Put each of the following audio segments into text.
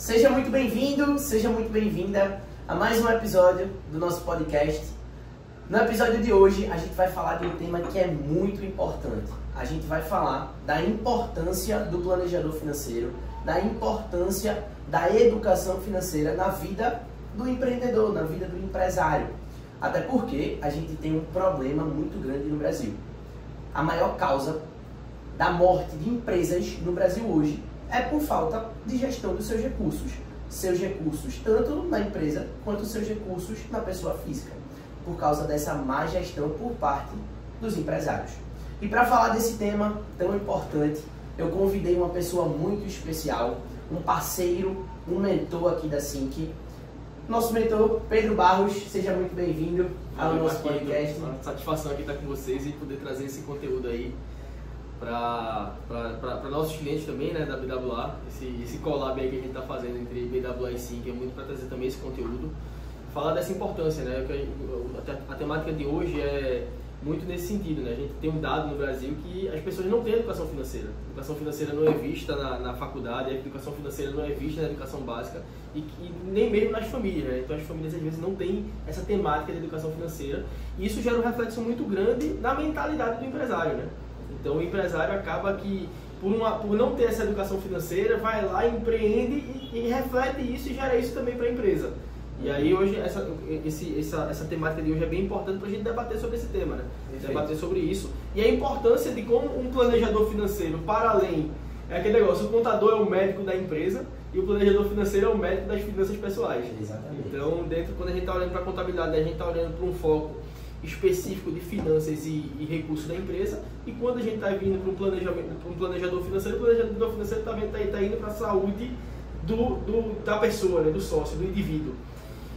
Seja muito bem-vindo, seja muito bem-vinda a mais um episódio do nosso podcast. No episódio de hoje, a gente vai falar de um tema que é muito importante. A gente vai falar da importância do planejador financeiro, da importância da educação financeira na vida do empreendedor, na vida do empresário. Até porque a gente tem um problema muito grande no Brasil. A maior causa da morte de empresas no Brasil hoje é por falta de gestão dos seus recursos. Seus recursos tanto na empresa quanto seus recursos na pessoa física. Por causa dessa má gestão por parte dos empresários. E para falar desse tema tão importante, eu convidei uma pessoa muito especial, um parceiro, um mentor aqui da Sync. Nosso mentor, Pedro Barros, seja muito bem-vindo ao nosso podcast. Uma satisfação aqui estar com vocês e poder trazer esse conteúdo aí para nossos clientes também, né, da BWA. Esse collab aí que a gente está fazendo entre BWA e Sync é muito para trazer também esse conteúdo. Falar dessa importância, né? A temática de hoje é muito nesse sentido, né? A gente tem um dado no Brasil que as pessoas não têm educação financeira. A educação financeira não é vista na faculdade, a educação financeira não é vista na educação básica e nem mesmo nas famílias, né? Então as famílias às vezes não têm essa temática de educação financeira e isso gera um reflexo muito grande na mentalidade do empresário, né? Então o empresário acaba que, por não ter essa educação financeira, vai lá, empreende e reflete isso e gera isso também para a empresa. E aí hoje essa temática de hoje é bem importante para a gente debater sobre esse tema, né? Debater sobre isso e a importância de como um planejador financeiro, para além, é aquele negócio, o contador é o médico da empresa e o planejador financeiro é o médico das finanças pessoais. Exatamente. Então, quando a gente está olhando para a contabilidade, a gente está olhando para um foco específico de finanças e recursos da empresa, e quando a gente está vindo para um planejador financeiro, o planejador financeiro está indo para a saúde da pessoa, né? Do sócio, do indivíduo.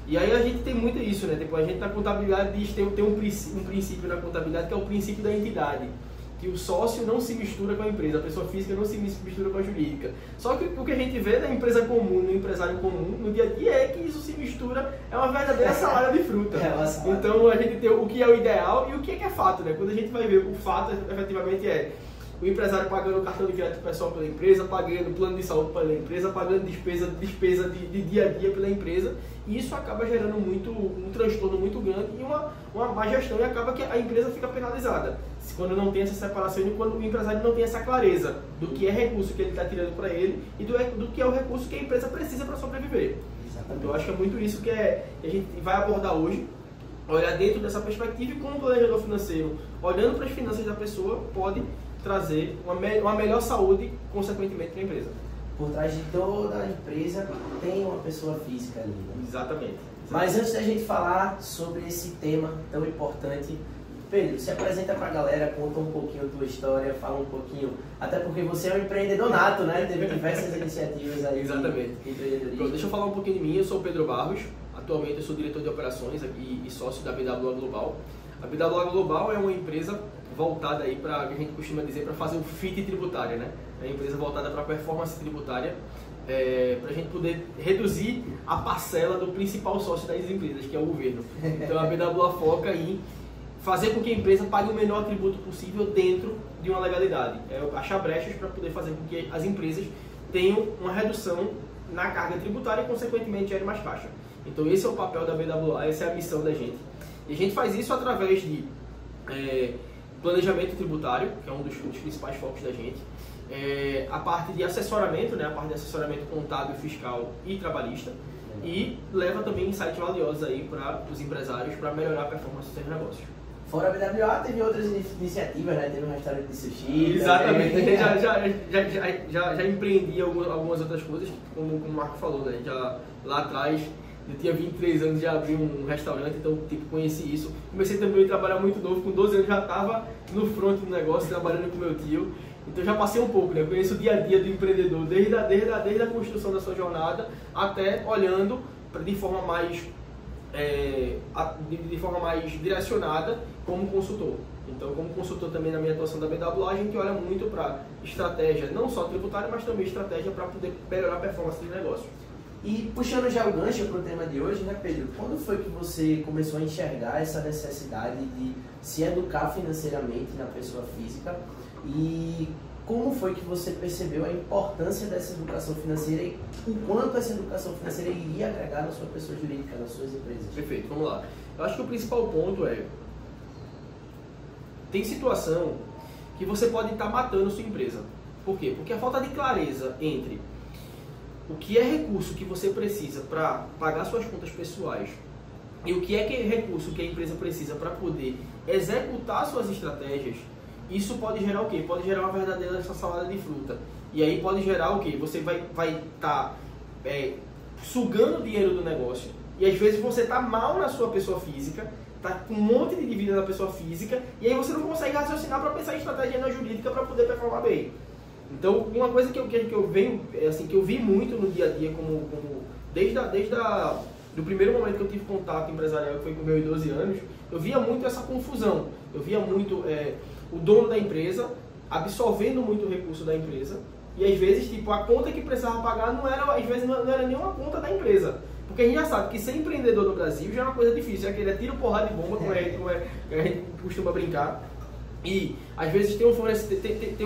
E aí a gente tem muito isso, né? Tipo, a gente na contabilidade tem um princípio na contabilidade que é o princípio da entidade, que o sócio não se mistura com a empresa, a pessoa física não se mistura com a jurídica. Só que o que a gente vê na empresa comum, no empresário comum, no dia a dia, é que isso se mistura, é uma verdadeira salada de fruta. Então a gente tem o que é o ideal e o que é fato, né? Quando a gente vai ver o fato, efetivamente é o empresário pagando o cartão de crédito pessoal pela empresa, pagando plano de saúde pela empresa, pagando despesa de dia a dia pela empresa, e isso acaba gerando um transtorno muito grande e uma má gestão, e acaba que a empresa fica penalizada quando não tem essa separação e quando o empresário não tem essa clareza do que é recurso que ele está tirando para ele e do que é o recurso que a empresa precisa para sobreviver. Exatamente. Então eu acho que é muito isso que a gente vai abordar hoje, olhar dentro dessa perspectiva e como o planejador financeiro, olhando para as finanças da pessoa, pode trazer uma melhor saúde, consequentemente, para a empresa. Por trás de toda a empresa tem uma pessoa física ali, né? Exatamente. Mas antes da gente falar sobre esse tema tão importante, Pedro, se apresenta para a galera, conta um pouquinho a tua história, fala um pouquinho, até porque você é um empreendedor nato, né? Teve diversas iniciativas aí. Exatamente. De empreendedorismo. Pronto, deixa eu falar um pouquinho de mim. Eu sou o Pedro Barros, atualmente eu sou diretor de operações aqui e sócio da BWA Global. A BWA Global é uma empresa voltada aí para, que a gente costuma dizer, para fazer o fit tributário, né? É uma empresa voltada para a performance tributária, para a gente poder reduzir a parcela do principal sócio das empresas, que é o governo. Então a BWA foca em fazer com que a empresa pague o menor tributo possível dentro de uma legalidade. Achar brechas para poder fazer com que as empresas tenham uma redução na carga tributária e, consequentemente, gere mais caixa. Então esse é o papel da BWA, essa é a missão da gente. E a gente faz isso através de planejamento tributário, que é um dos principais focos da gente, a parte de assessoramento, né, a parte de assessoramento contábil, fiscal e trabalhista, e leva também insights valiosos aí para os empresários para melhorar a performance dos seus negócios. Fora a BWA, teve outras iniciativas, né? Teve um restaurante de sushi. Exatamente, já empreendi algumas outras coisas, como o Marco falou, né? Lá atrás, eu tinha 23 anos, já abri um restaurante, então tipo, conheci isso. Comecei também a trabalhar muito novo, com 12 anos já estava no front do negócio, trabalhando com meu tio. Então já passei um pouco, né? Eu conheço o dia a dia do empreendedor, desde a construção da sua jornada, até olhando de forma mais direcionada como consultor. Então, como consultor também na minha atuação da BWA, a gente olha muito para estratégia, não só tributária, mas também estratégia para poder melhorar a performance do negócio. E puxando já o gancho para o tema de hoje, né, Pedro? Quando foi que você começou a enxergar essa necessidade de se educar financeiramente na pessoa física? E como foi que você percebeu a importância dessa educação financeira e o quanto essa educação financeira iria agregar na sua pessoa jurídica, nas suas empresas? Perfeito, vamos lá. Eu acho que o principal ponto é, tem situação que você pode estar matando sua empresa. Por quê? Porque a falta de clareza entre o que é recurso que você precisa para pagar suas contas pessoais e o que é recurso que a empresa precisa para poder executar suas estratégias, isso pode gerar o quê? Pode gerar uma verdadeira salada de fruta. E aí pode gerar o quê? Você vai estar sugando o dinheiro do negócio e às vezes você está mal na sua pessoa física, está com um monte de dívida na pessoa física e aí você não consegue raciocinar para pensar em estratégia na jurídica para poder performar bem. Então, uma coisa que eu vi muito no dia a dia, desde do primeiro momento que eu tive contato empresarial, que foi com meus 12 anos, eu via muito essa confusão. Eu via muito o dono da empresa absorvendo muito o recurso da empresa e às vezes a conta que precisava pagar não era nenhuma conta da empresa. Porque a gente já sabe que ser empreendedor no Brasil já é uma coisa difícil, é aquele tiro, porrada de bomba, como a gente costuma brincar. E às vezes tem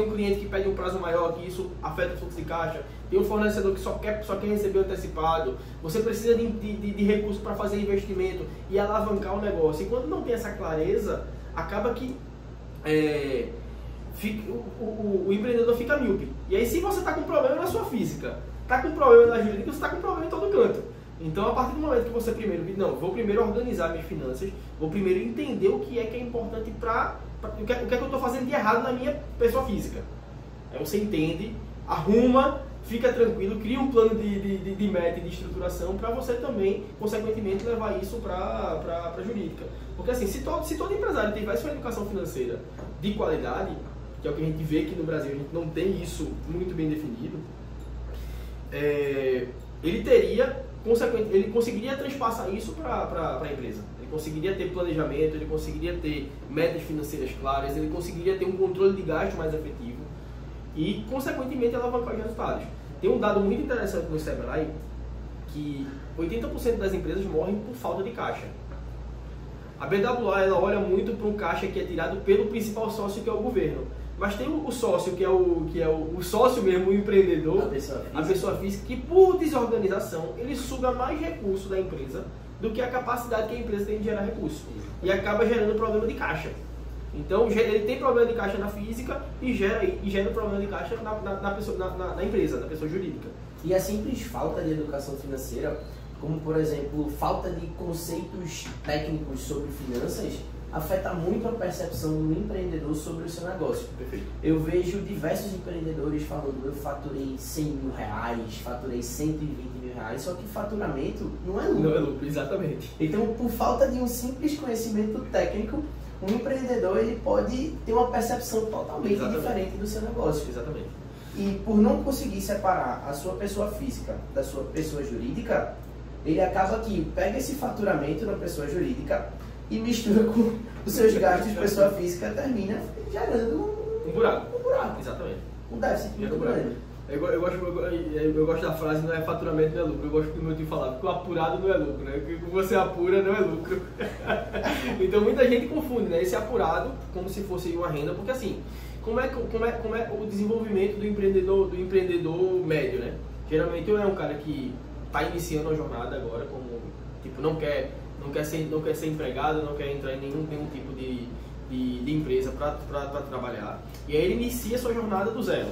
um cliente que pede um prazo maior, que isso afeta o fluxo de caixa, tem um fornecedor que só quer receber antecipado, você precisa de recursos para fazer investimento e alavancar o negócio. E quando não tem essa clareza, acaba que o empreendedor fica míope. E aí, se você está com problema na sua física, está com problema na jurídica, você está com problema em todo canto. Então, a partir do momento que você vou primeiro organizar minhas finanças, vou primeiro entender o que é importante o que é que eu estou fazendo de errado na minha pessoa física. Aí você entende, arruma, fica tranquilo, cria um plano de meta e de estruturação para você também, consequentemente, levar isso para a jurídica. Porque assim, se todo empresário tivesse uma educação financeira de qualidade, que é o que a gente vê que no Brasil a gente não tem isso muito bem definido, ele conseguiria transpassar isso para a empresa. Ele conseguiria ter planejamento, ele conseguiria ter metas financeiras claras, ele conseguiria ter um controle de gasto mais efetivo e, consequentemente, alavancar os resultados. Tem um dado muito interessante no Sebrae, que 80% das empresas morrem por falta de caixa. A BWA ela olha muito para um caixa que é tirado pelo principal sócio, que é o governo. Mas tem o sócio, que é o sócio mesmo, o empreendedor, a pessoa física, que por desorganização, ele suga mais recursos da empresa do que a capacidade que a empresa tem de gerar recursos. E acaba gerando problema de caixa. Então, ele tem problema de caixa na física e gera problema de caixa na empresa, na pessoa jurídica. E a simples falta de educação financeira, como por exemplo, falta de conceitos técnicos sobre finanças, afeta muito a percepção do empreendedor sobre o seu negócio. Perfeito. Eu vejo diversos empreendedores falando, eu faturei 100 mil reais, faturei 120 mil reais, só que faturamento não é lucro. Não é lucro, exatamente. Então, por falta de um simples conhecimento técnico, um empreendedor ele pode ter uma percepção totalmente diferente do seu negócio. Exatamente. E por não conseguir separar a sua pessoa física da sua pessoa jurídica, ele acaba que pega esse faturamento da pessoa jurídica e mistura com os seus gastos de pessoa física, termina gerando um buraco. Exatamente. Um déficit muito grande. Eu gosto da frase, não é faturamento, não é lucro. Eu gosto do meu tio falar, porque o apurado não é lucro, né? O que você apura não é lucro. Então muita gente confunde, né? Esse apurado como se fosse uma renda, porque assim, como é o desenvolvimento do empreendedor médio, né? Geralmente é um cara que está iniciando a jornada agora, como tipo, não quer ser empregado, não quer entrar em nenhum tipo de empresa para trabalhar. E aí ele inicia a sua jornada do zero.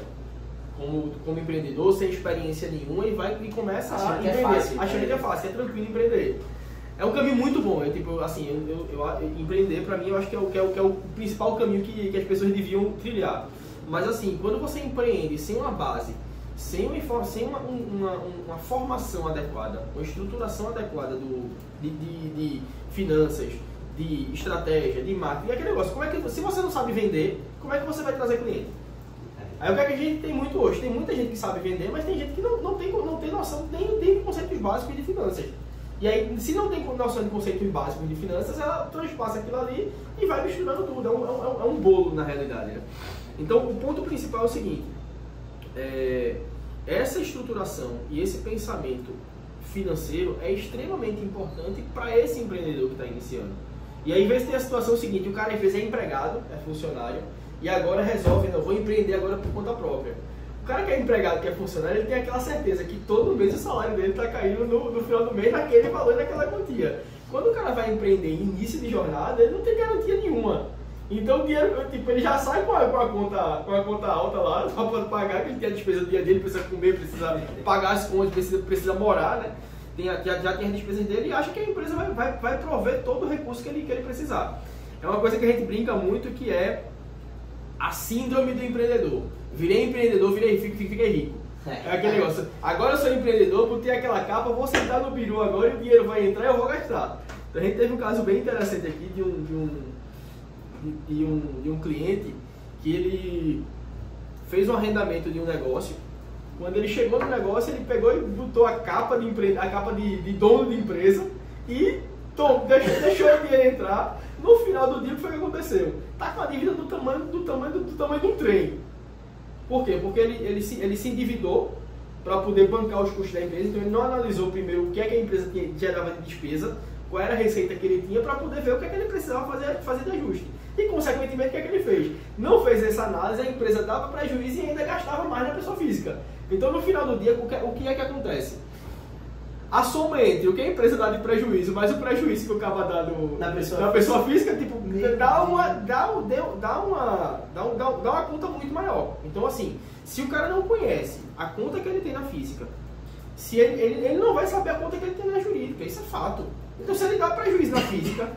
Como empreendedor, sem experiência nenhuma, e começa a empreender. Achando que é fácil, é tranquilo empreender. É um caminho muito bom. Empreender, para mim, eu acho que é o principal caminho que as pessoas deviam trilhar. Mas assim, quando você empreende sem uma base, sem uma formação adequada, uma estruturação adequada de finanças, de estratégia, de marketing, e aquele negócio, se você não sabe vender, como é que você vai trazer cliente? Aí o que a gente tem muito hoje? Tem muita gente que sabe vender, mas tem gente que não tem noção nem de conceitos básicos de finanças. E aí, se não tem noção de conceitos básicos de finanças, ela transpassa aquilo ali e vai misturando tudo. É um bolo, na realidade, né? Então, o ponto principal é o seguinte. Essa estruturação e esse pensamento financeiro é extremamente importante para esse empreendedor que está iniciando. E aí, às vezes, tem a situação seguinte, o cara às vezes é empregado, é funcionário, e agora resolve, não, vou empreender agora por conta própria. O cara que é empregado, que é funcionário, ele tem aquela certeza que todo mês o salário dele está caindo no final do mês naquele valor, naquela quantia. Quando o cara vai empreender em início de jornada, ele não tem garantia nenhuma. Então o dinheiro, tipo, ele já sai com a conta alta lá, só pode pagar, que ele tem a despesa do dia dele, precisa comer, precisa pagar as contas, precisa morar, né? Já tem as despesas dele e acha que a empresa vai prover todo o recurso que ele precisar. É uma coisa que a gente brinca muito, que é a síndrome do empreendedor. Virei empreendedor, fiquei rico. É aquele negócio. Agora eu sou empreendedor, botei aquela capa, vou sentar no biru agora e o dinheiro vai entrar e eu vou gastar. Então a gente teve um caso bem interessante aqui de um cliente que ele fez um arrendamento de um negócio. Quando ele chegou no negócio, ele pegou e botou a capa de dono de empresa e deixou o dinheiro entrar. No final do dia, o que foi que aconteceu? Tá com a dívida do tamanho de um trem. Por quê? Porque ele se endividou para poder bancar os custos da empresa, então ele não analisou primeiro o que é que a empresa gerava de despesa, qual era a receita que ele tinha, para poder ver o que é que ele precisava fazer de ajuste. E, consequentemente, o que é que ele fez? Não fez essa análise, a empresa dava prejuízo e ainda gastava mais na pessoa física. Então, no final do dia, o que é que acontece? A soma entre o que a empresa dá de prejuízo, mais o prejuízo que o cara dá na pessoa física, tipo, dá uma conta muito maior. Então, assim, se o cara não conhece a conta que ele tem na física, se ele não vai saber a conta que ele tem na jurídica, isso é fato. Então, se ele dá prejuízo na física,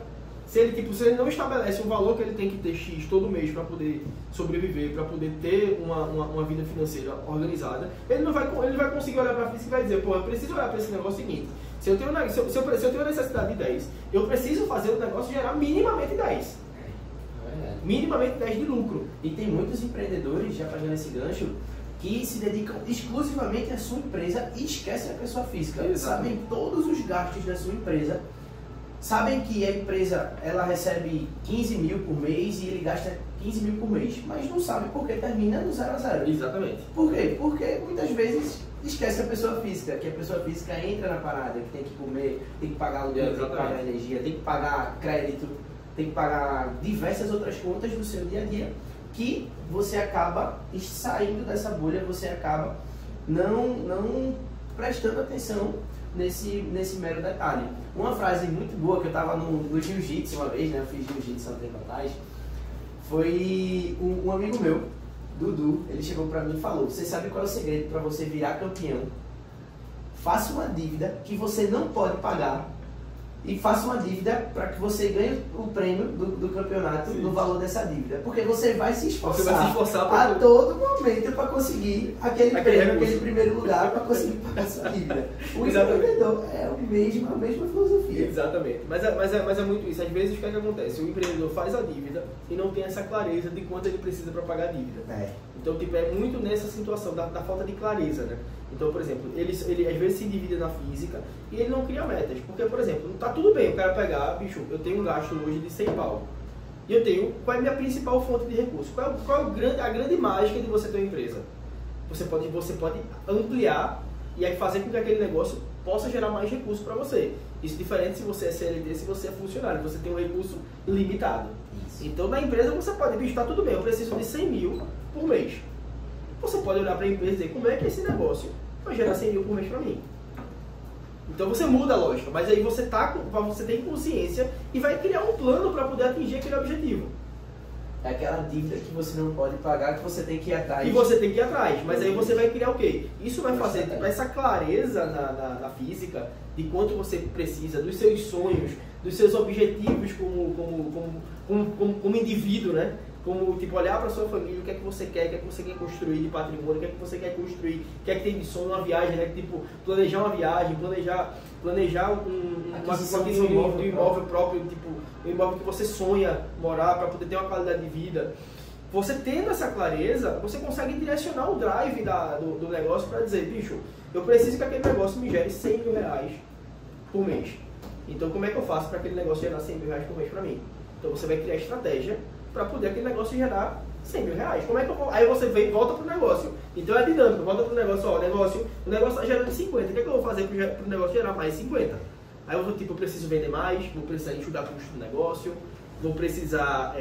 se ele não estabelece um valor que ele tem que ter X todo mês para poder sobreviver, para poder ter uma vida financeira organizada, ele vai conseguir olhar para a física e vai dizer, pô, eu preciso olhar para esse negócio seguinte, se eu tenho uma necessidade de 10, eu preciso fazer o negócio gerar minimamente 10. Minimamente 10 de lucro. E tem muitos empreendedores, já pegando esse gancho, que se dedicam exclusivamente à sua empresa e esquecem a pessoa física. Exatamente. Sabem todos os gastos da sua empresa, sabem que a empresa ela recebe 15 mil por mês e ele gasta 15 mil por mês, mas não sabem por que termina no 0 a 0. Exatamente. Por quê? Porque muitas vezes esquece a pessoa física, que a pessoa física entra na parada, que tem que comer, tem que pagar aluguel, tem que pagar energia, tem que pagar crédito, tem que pagar diversas outras contas do seu dia a dia, que você acaba saindo dessa bolha, você acaba não prestando atenção nesse mero detalhe. Uma frase muito boa que eu estava no jiu-jitsu uma vez, né? Eu fiz jiu-jitsu há um tempo atrás. Foi um amigo meu, Dudu, ele chegou para mim e falou: você sabe qual é o segredo para você virar campeão? Faça uma dívida que você não pode pagar e faça uma dívida para que você ganhe o prêmio do campeonato. Sim. No valor dessa dívida. Porque você vai se esforçar a todo momento para conseguir aquele prêmio, aquele primeiro lugar, para conseguir pagar a sua dívida. O empreendedor é a mesma filosofia. Exatamente. Mas é muito isso. Às vezes o que é que acontece? O empreendedor faz a dívida e não tem essa clareza de quanto ele precisa para pagar a dívida. Então, tipo, é muito nessa situação da falta de clareza, né? Então, por exemplo, ele às vezes se divide na física e ele não cria metas. Porque, por exemplo, tá tudo bem o cara pegar, bicho, eu tenho um gasto hoje de 100 pau. E eu tenho, qual é a minha principal fonte de recurso? Qual é a grande mágica de você ter uma empresa? Você pode ampliar e aí fazer com que aquele negócio possa gerar mais recursos para você. Isso é diferente se você é CLT, se você é funcionário. Você tem um recurso limitado. Isso. Então, na empresa você pode, bicho, tá tudo bem, eu preciso de 100 mil por mês. Você pode olhar para a empresa e dizer, como é que esse negócio vai gerar 100 mil por mês para mim? Então você muda a lógica, mas aí você tem consciência e vai criar um plano para poder atingir aquele objetivo. É aquela dívida que você não pode pagar, que você tem que ir atrás. E você tem que ir atrás, mas aí você vai criar o quê? Isso vai fazer essa clareza na física de quanto você precisa, dos seus sonhos, dos seus objetivos como indivíduo, né? Como, tipo, olhar para sua família, o que é que você quer construir de patrimônio, o que é que você quer construir, o que é que tem de sonho, uma viagem, né? Tipo, planejar uma viagem, planejar uma aquisição de um imóvel próprio, tipo, um imóvel que você sonha morar para poder ter uma qualidade de vida. Você tendo essa clareza, você consegue direcionar o drive do negócio para dizer, bicho, eu preciso que aquele negócio me gere 100 mil reais por mês. Então, como é que eu faço para aquele negócio gerar 100 mil reais por mês para mim? Então, você vai criar estratégia para poder aquele negócio gerar 100 mil reais. Como é que eu vou? Aí você vem e volta pro negócio. Então é dinâmico, volta pro negócio, ó, o negócio está gerando 50. O que é que eu vou fazer pro negócio gerar mais 50? Aí eu preciso vender mais, vou precisar enxugar custo do negócio, vou precisar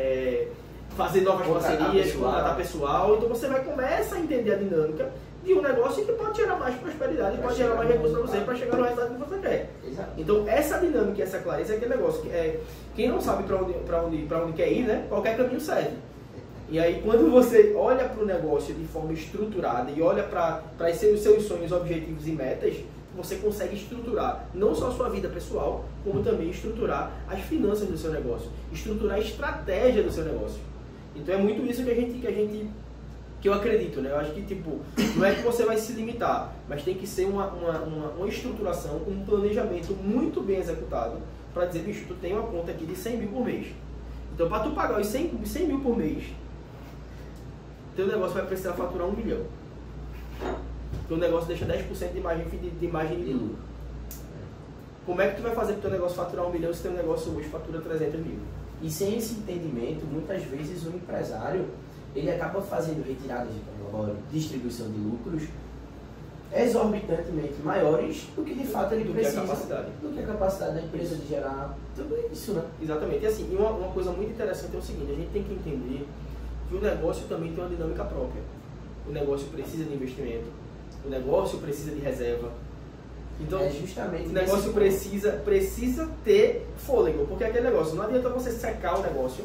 fazer novas parcerias, contratar pessoal. Então você vai começar a entender a dinâmica de um negócio que pode gerar mais prosperidade, pode gerar mais recursos para você, para chegar no resultado que você quer. Exato. Então essa dinâmica e essa clareza é aquele negócio que quem não sabe para onde quer ir, né? Qualquer caminho serve. E aí quando você olha para o negócio de forma estruturada e olha para os seus sonhos, objetivos e metas, você consegue estruturar não só a sua vida pessoal, como também estruturar as finanças do seu negócio, estruturar a estratégia do seu negócio. Então é muito isso que eu acredito, né? Eu acho que, tipo, não é que você vai se limitar, mas tem que ser uma estruturação, um planejamento muito bem executado para dizer, bicho, tu tem uma conta aqui de 100 mil por mês. Então, para tu pagar os 100 mil por mês, teu negócio vai precisar faturar 1 milhão. Teu negócio deixa 10% de margem de lucro. Como é que tu vai fazer para teu negócio faturar 1 milhão se teu negócio hoje fatura 300 mil? E sem esse entendimento, muitas vezes o empresário ele acaba fazendo retiradas de pagamento, distribuição de lucros exorbitantemente maiores do que de fato ele precisa, do que a capacidade da empresa de gerar tudo isso, né? Exatamente. E assim, uma coisa muito interessante é o seguinte, a gente tem que entender que o negócio também tem uma dinâmica própria. O negócio precisa de investimento, o negócio precisa de reserva. Então, justamente o negócio precisa ter fôlego, porque aquele negócio, não adianta você secar o negócio,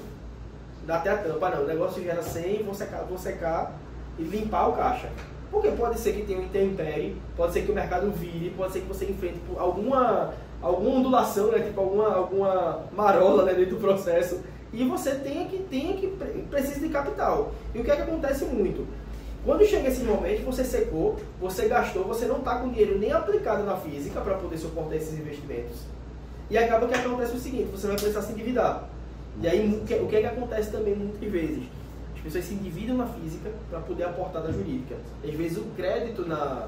dar até a tampa, não. O negócio gera 100, vou secar e limpar o caixa. Porque pode ser que tenha um intempérie, pode ser que o mercado vire, pode ser que você enfrente alguma ondulação, né, tipo alguma marola, né, dentro do processo, e você precisa de capital. E o que é que acontece muito? Quando chega esse momento, você secou, você gastou, você não está com dinheiro nem aplicado na física para poder suportar esses investimentos. E acaba que acontece o seguinte, você vai precisar se endividar. E aí, o que é que acontece também muitas vezes? As pessoas se endividam na física para poder aportar na jurídica. E às vezes o crédito na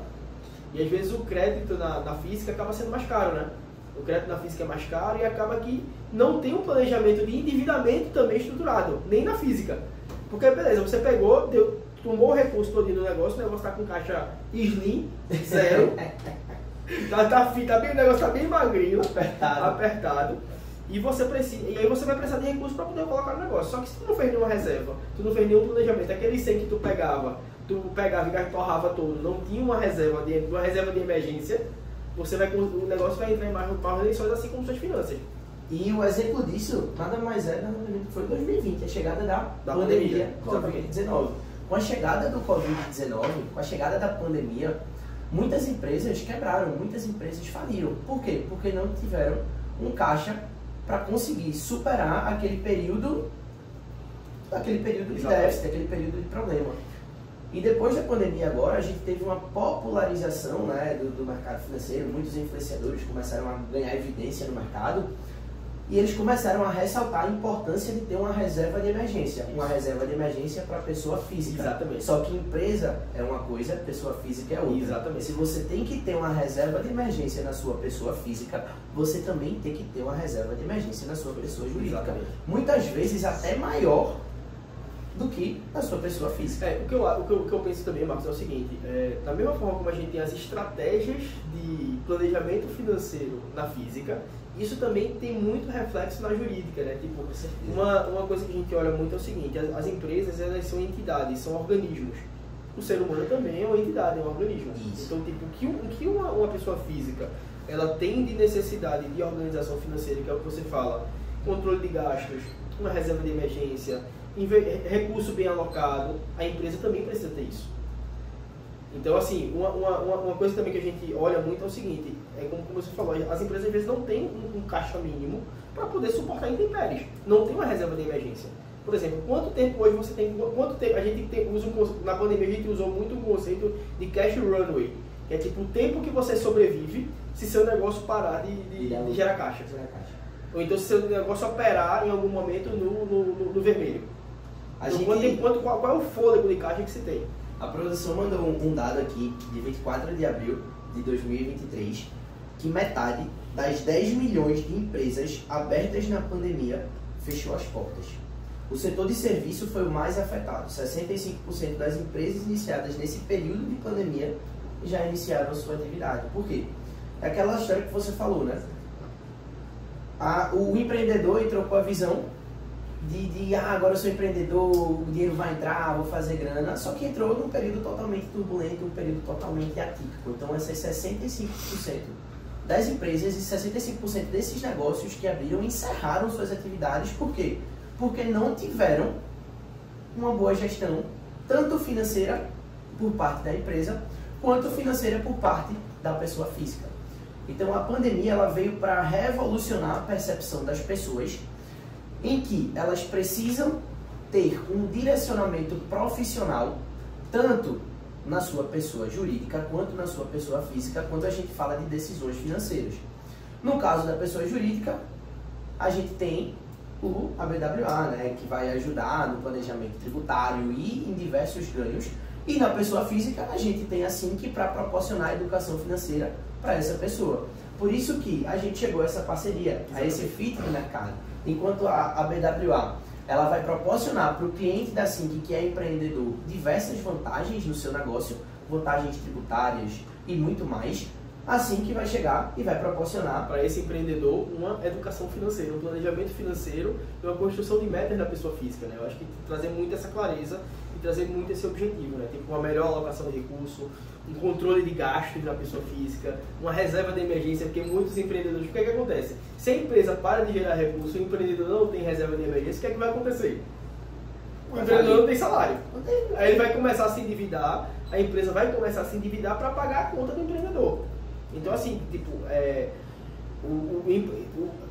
física acaba sendo mais caro, né? O crédito na física é mais caro e acaba que não tem um planejamento de endividamento também estruturado, nem na física. Porque, beleza, você pegou, tomou o recurso todo no negócio, o negócio está com caixa slim, zero. O negócio está bem magrinho, apertado. E aí você vai precisar de recursos para poder colocar no negócio. Só que se tu não fez nenhuma reserva, tu não fez nenhum planejamento, aquele 100 que tu pegava e torrava todo, não tinha uma reserva de emergência, o negócio vai entrar em mais lençóis, assim como suas finanças. E o exemplo disso, nada mais foi 2020, a chegada da pandemia Covid-19. Com a chegada do Covid-19, com a chegada da pandemia, muitas empresas quebraram, muitas empresas faliram. Por quê? Porque não tiveram um caixa para conseguir superar aquele período de déficit, aquele período de problema. E depois da pandemia agora, a gente teve uma popularização, né, do mercado financeiro, muitos influenciadores começaram a ganhar evidência no mercado e eles começaram a ressaltar a importância de ter uma reserva de emergência. Uma reserva de emergência para a pessoa física. Exatamente. Só que empresa é uma coisa, pessoa física é outra. Exatamente. Se você tem que ter uma reserva de emergência na sua pessoa física, você também tem que ter uma reserva de emergência na sua pessoa jurídica. Exatamente. Muitas vezes até maior do que na sua pessoa física. O que eu penso também, Marcos, é o seguinte, da mesma forma como a gente tem as estratégias de planejamento financeiro na física, isso também tem muito reflexo na jurídica, né? Tipo, uma coisa que a gente olha muito é o seguinte, as empresas, elas são entidades, são organismos. O ser humano também é uma entidade, é um organismo. Isso. Então, tipo, o que uma pessoa física, ela tem de necessidade de organização financeira, que é o que você fala, controle de gastos, uma reserva de emergência, recurso bem alocado, a empresa também precisa ter isso. Então, assim, uma coisa também que a gente olha muito é o seguinte, como você falou, as empresas às vezes não têm um caixa mínimo para poder suportar intempéries, não tem uma reserva de emergência. Por exemplo, quanto tempo hoje você tem, na pandemia a gente usou muito o conceito de cash runway, que é tipo o tempo que você sobrevive se seu negócio parar de gerar caixa. Ou então se seu negócio operar em algum momento no vermelho. Qual é o fôlego de caixa que você tem? A produção mandou um dado aqui de 24 de abril de 2023 que metade das 10 milhões de empresas abertas na pandemia fechou as portas. O setor de serviço foi o mais afetado. 65% das empresas iniciadas nesse período de pandemia já iniciaram a sua atividade. Por quê? É aquela história que você falou, né? O empreendedor entrou com a visão agora eu sou empreendedor, o dinheiro vai entrar, vou fazer grana, só que entrou num período totalmente turbulento, um período totalmente atípico. Então essas 65% das empresas e 65% desses negócios que abriram encerraram suas atividades. Por quê? Porque não tiveram uma boa gestão, tanto financeira por parte da empresa, quanto financeira por parte da pessoa física. Então a pandemia ela veio para revolucionar a percepção das pessoas, em que elas precisam ter um direcionamento profissional, tanto na sua pessoa jurídica, quanto na sua pessoa física, quando a gente fala de decisões financeiras. No caso da pessoa jurídica, a gente tem o ABWA, né, que vai ajudar no planejamento tributário e em diversos ganhos. E na pessoa física, a gente tem a SINC para proporcionar educação financeira para essa pessoa. Por isso que a gente chegou a essa parceria, a esse fit no mercado. Enquanto a BWA ela vai proporcionar para o cliente da SINC, que é empreendedor, diversas vantagens no seu negócio, vantagens tributárias e muito mais, a SINC vai chegar e vai proporcionar para esse empreendedor uma educação financeira, um planejamento financeiro e uma construção de metas da pessoa física, né? Eu acho que trazer muito essa clareza e trazer muito esse objetivo, né? Tipo, uma melhor alocação de recurso, um controle de gastos da pessoa física, uma reserva de emergência, porque muitos empreendedores, o que é que acontece? Se a empresa para de gerar recurso, o empreendedor não tem reserva de emergência, o que é que vai acontecer? O empreendedor não tem salário. Aí ele vai começar a se endividar, a empresa vai começar a se endividar para pagar a conta do empreendedor. Então, assim, tipo,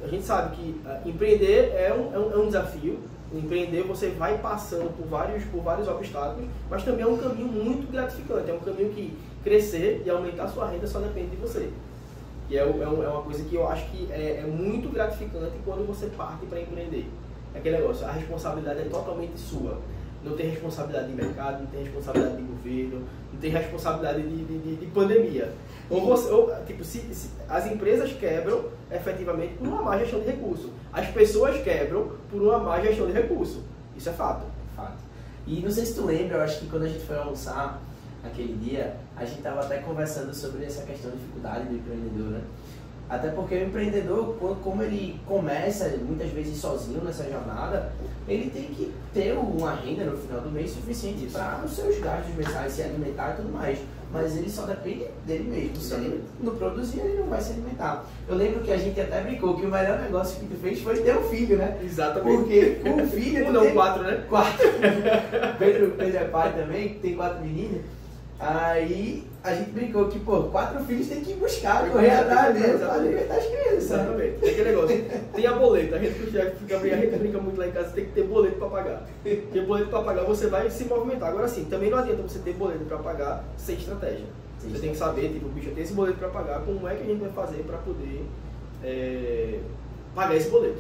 a gente sabe que empreender é um desafio. Empreender, você vai passando por vários obstáculos, mas também é um caminho muito gratificante. É um caminho que crescer e aumentar a sua renda só depende de você. E é uma coisa que eu acho que é muito gratificante quando você parte para empreender. É aquele negócio, a responsabilidade é totalmente sua. Não tem responsabilidade de mercado, não tem responsabilidade de governo, não tem responsabilidade de pandemia. Se as empresas quebram efetivamente por uma má gestão de recurso. As pessoas quebram por uma má gestão de recurso. Isso é fato. Fato. E não sei se tu lembra, eu acho que quando a gente foi almoçar aquele dia, a gente estava até conversando sobre essa questão de dificuldade do empreendedor, né? Até porque o empreendedor, como ele começa muitas vezes sozinho nessa jornada, ele tem que ter uma renda no final do mês suficiente para os seus gastos mensais, se alimentar e tudo mais. Mas ele só depende dele mesmo. Se ele não produzir, ele não vai se alimentar. Eu lembro que a gente até brincou que o melhor negócio que tu fez foi ter um filho, né? Exatamente. Porque com o filho... não, 4, né? 4. Pedro é pai também, tem 4 meninas. Aí a gente brincou que, 4 filhos tem que ir buscar, correr atrás deles para alimentar as crianças. Exatamente. Tem aquele negócio. Tem a boleta. A gente brinca muito lá em casa, tem que ter boleto para pagar. Porque boleto para pagar você vai se movimentar. Agora sim, também não adianta você ter boleto para pagar sem estratégia. Você tem que saber, tipo, bicho, eu tenho esse boleto para pagar, como é que a gente vai fazer para poder pagar esse boleto?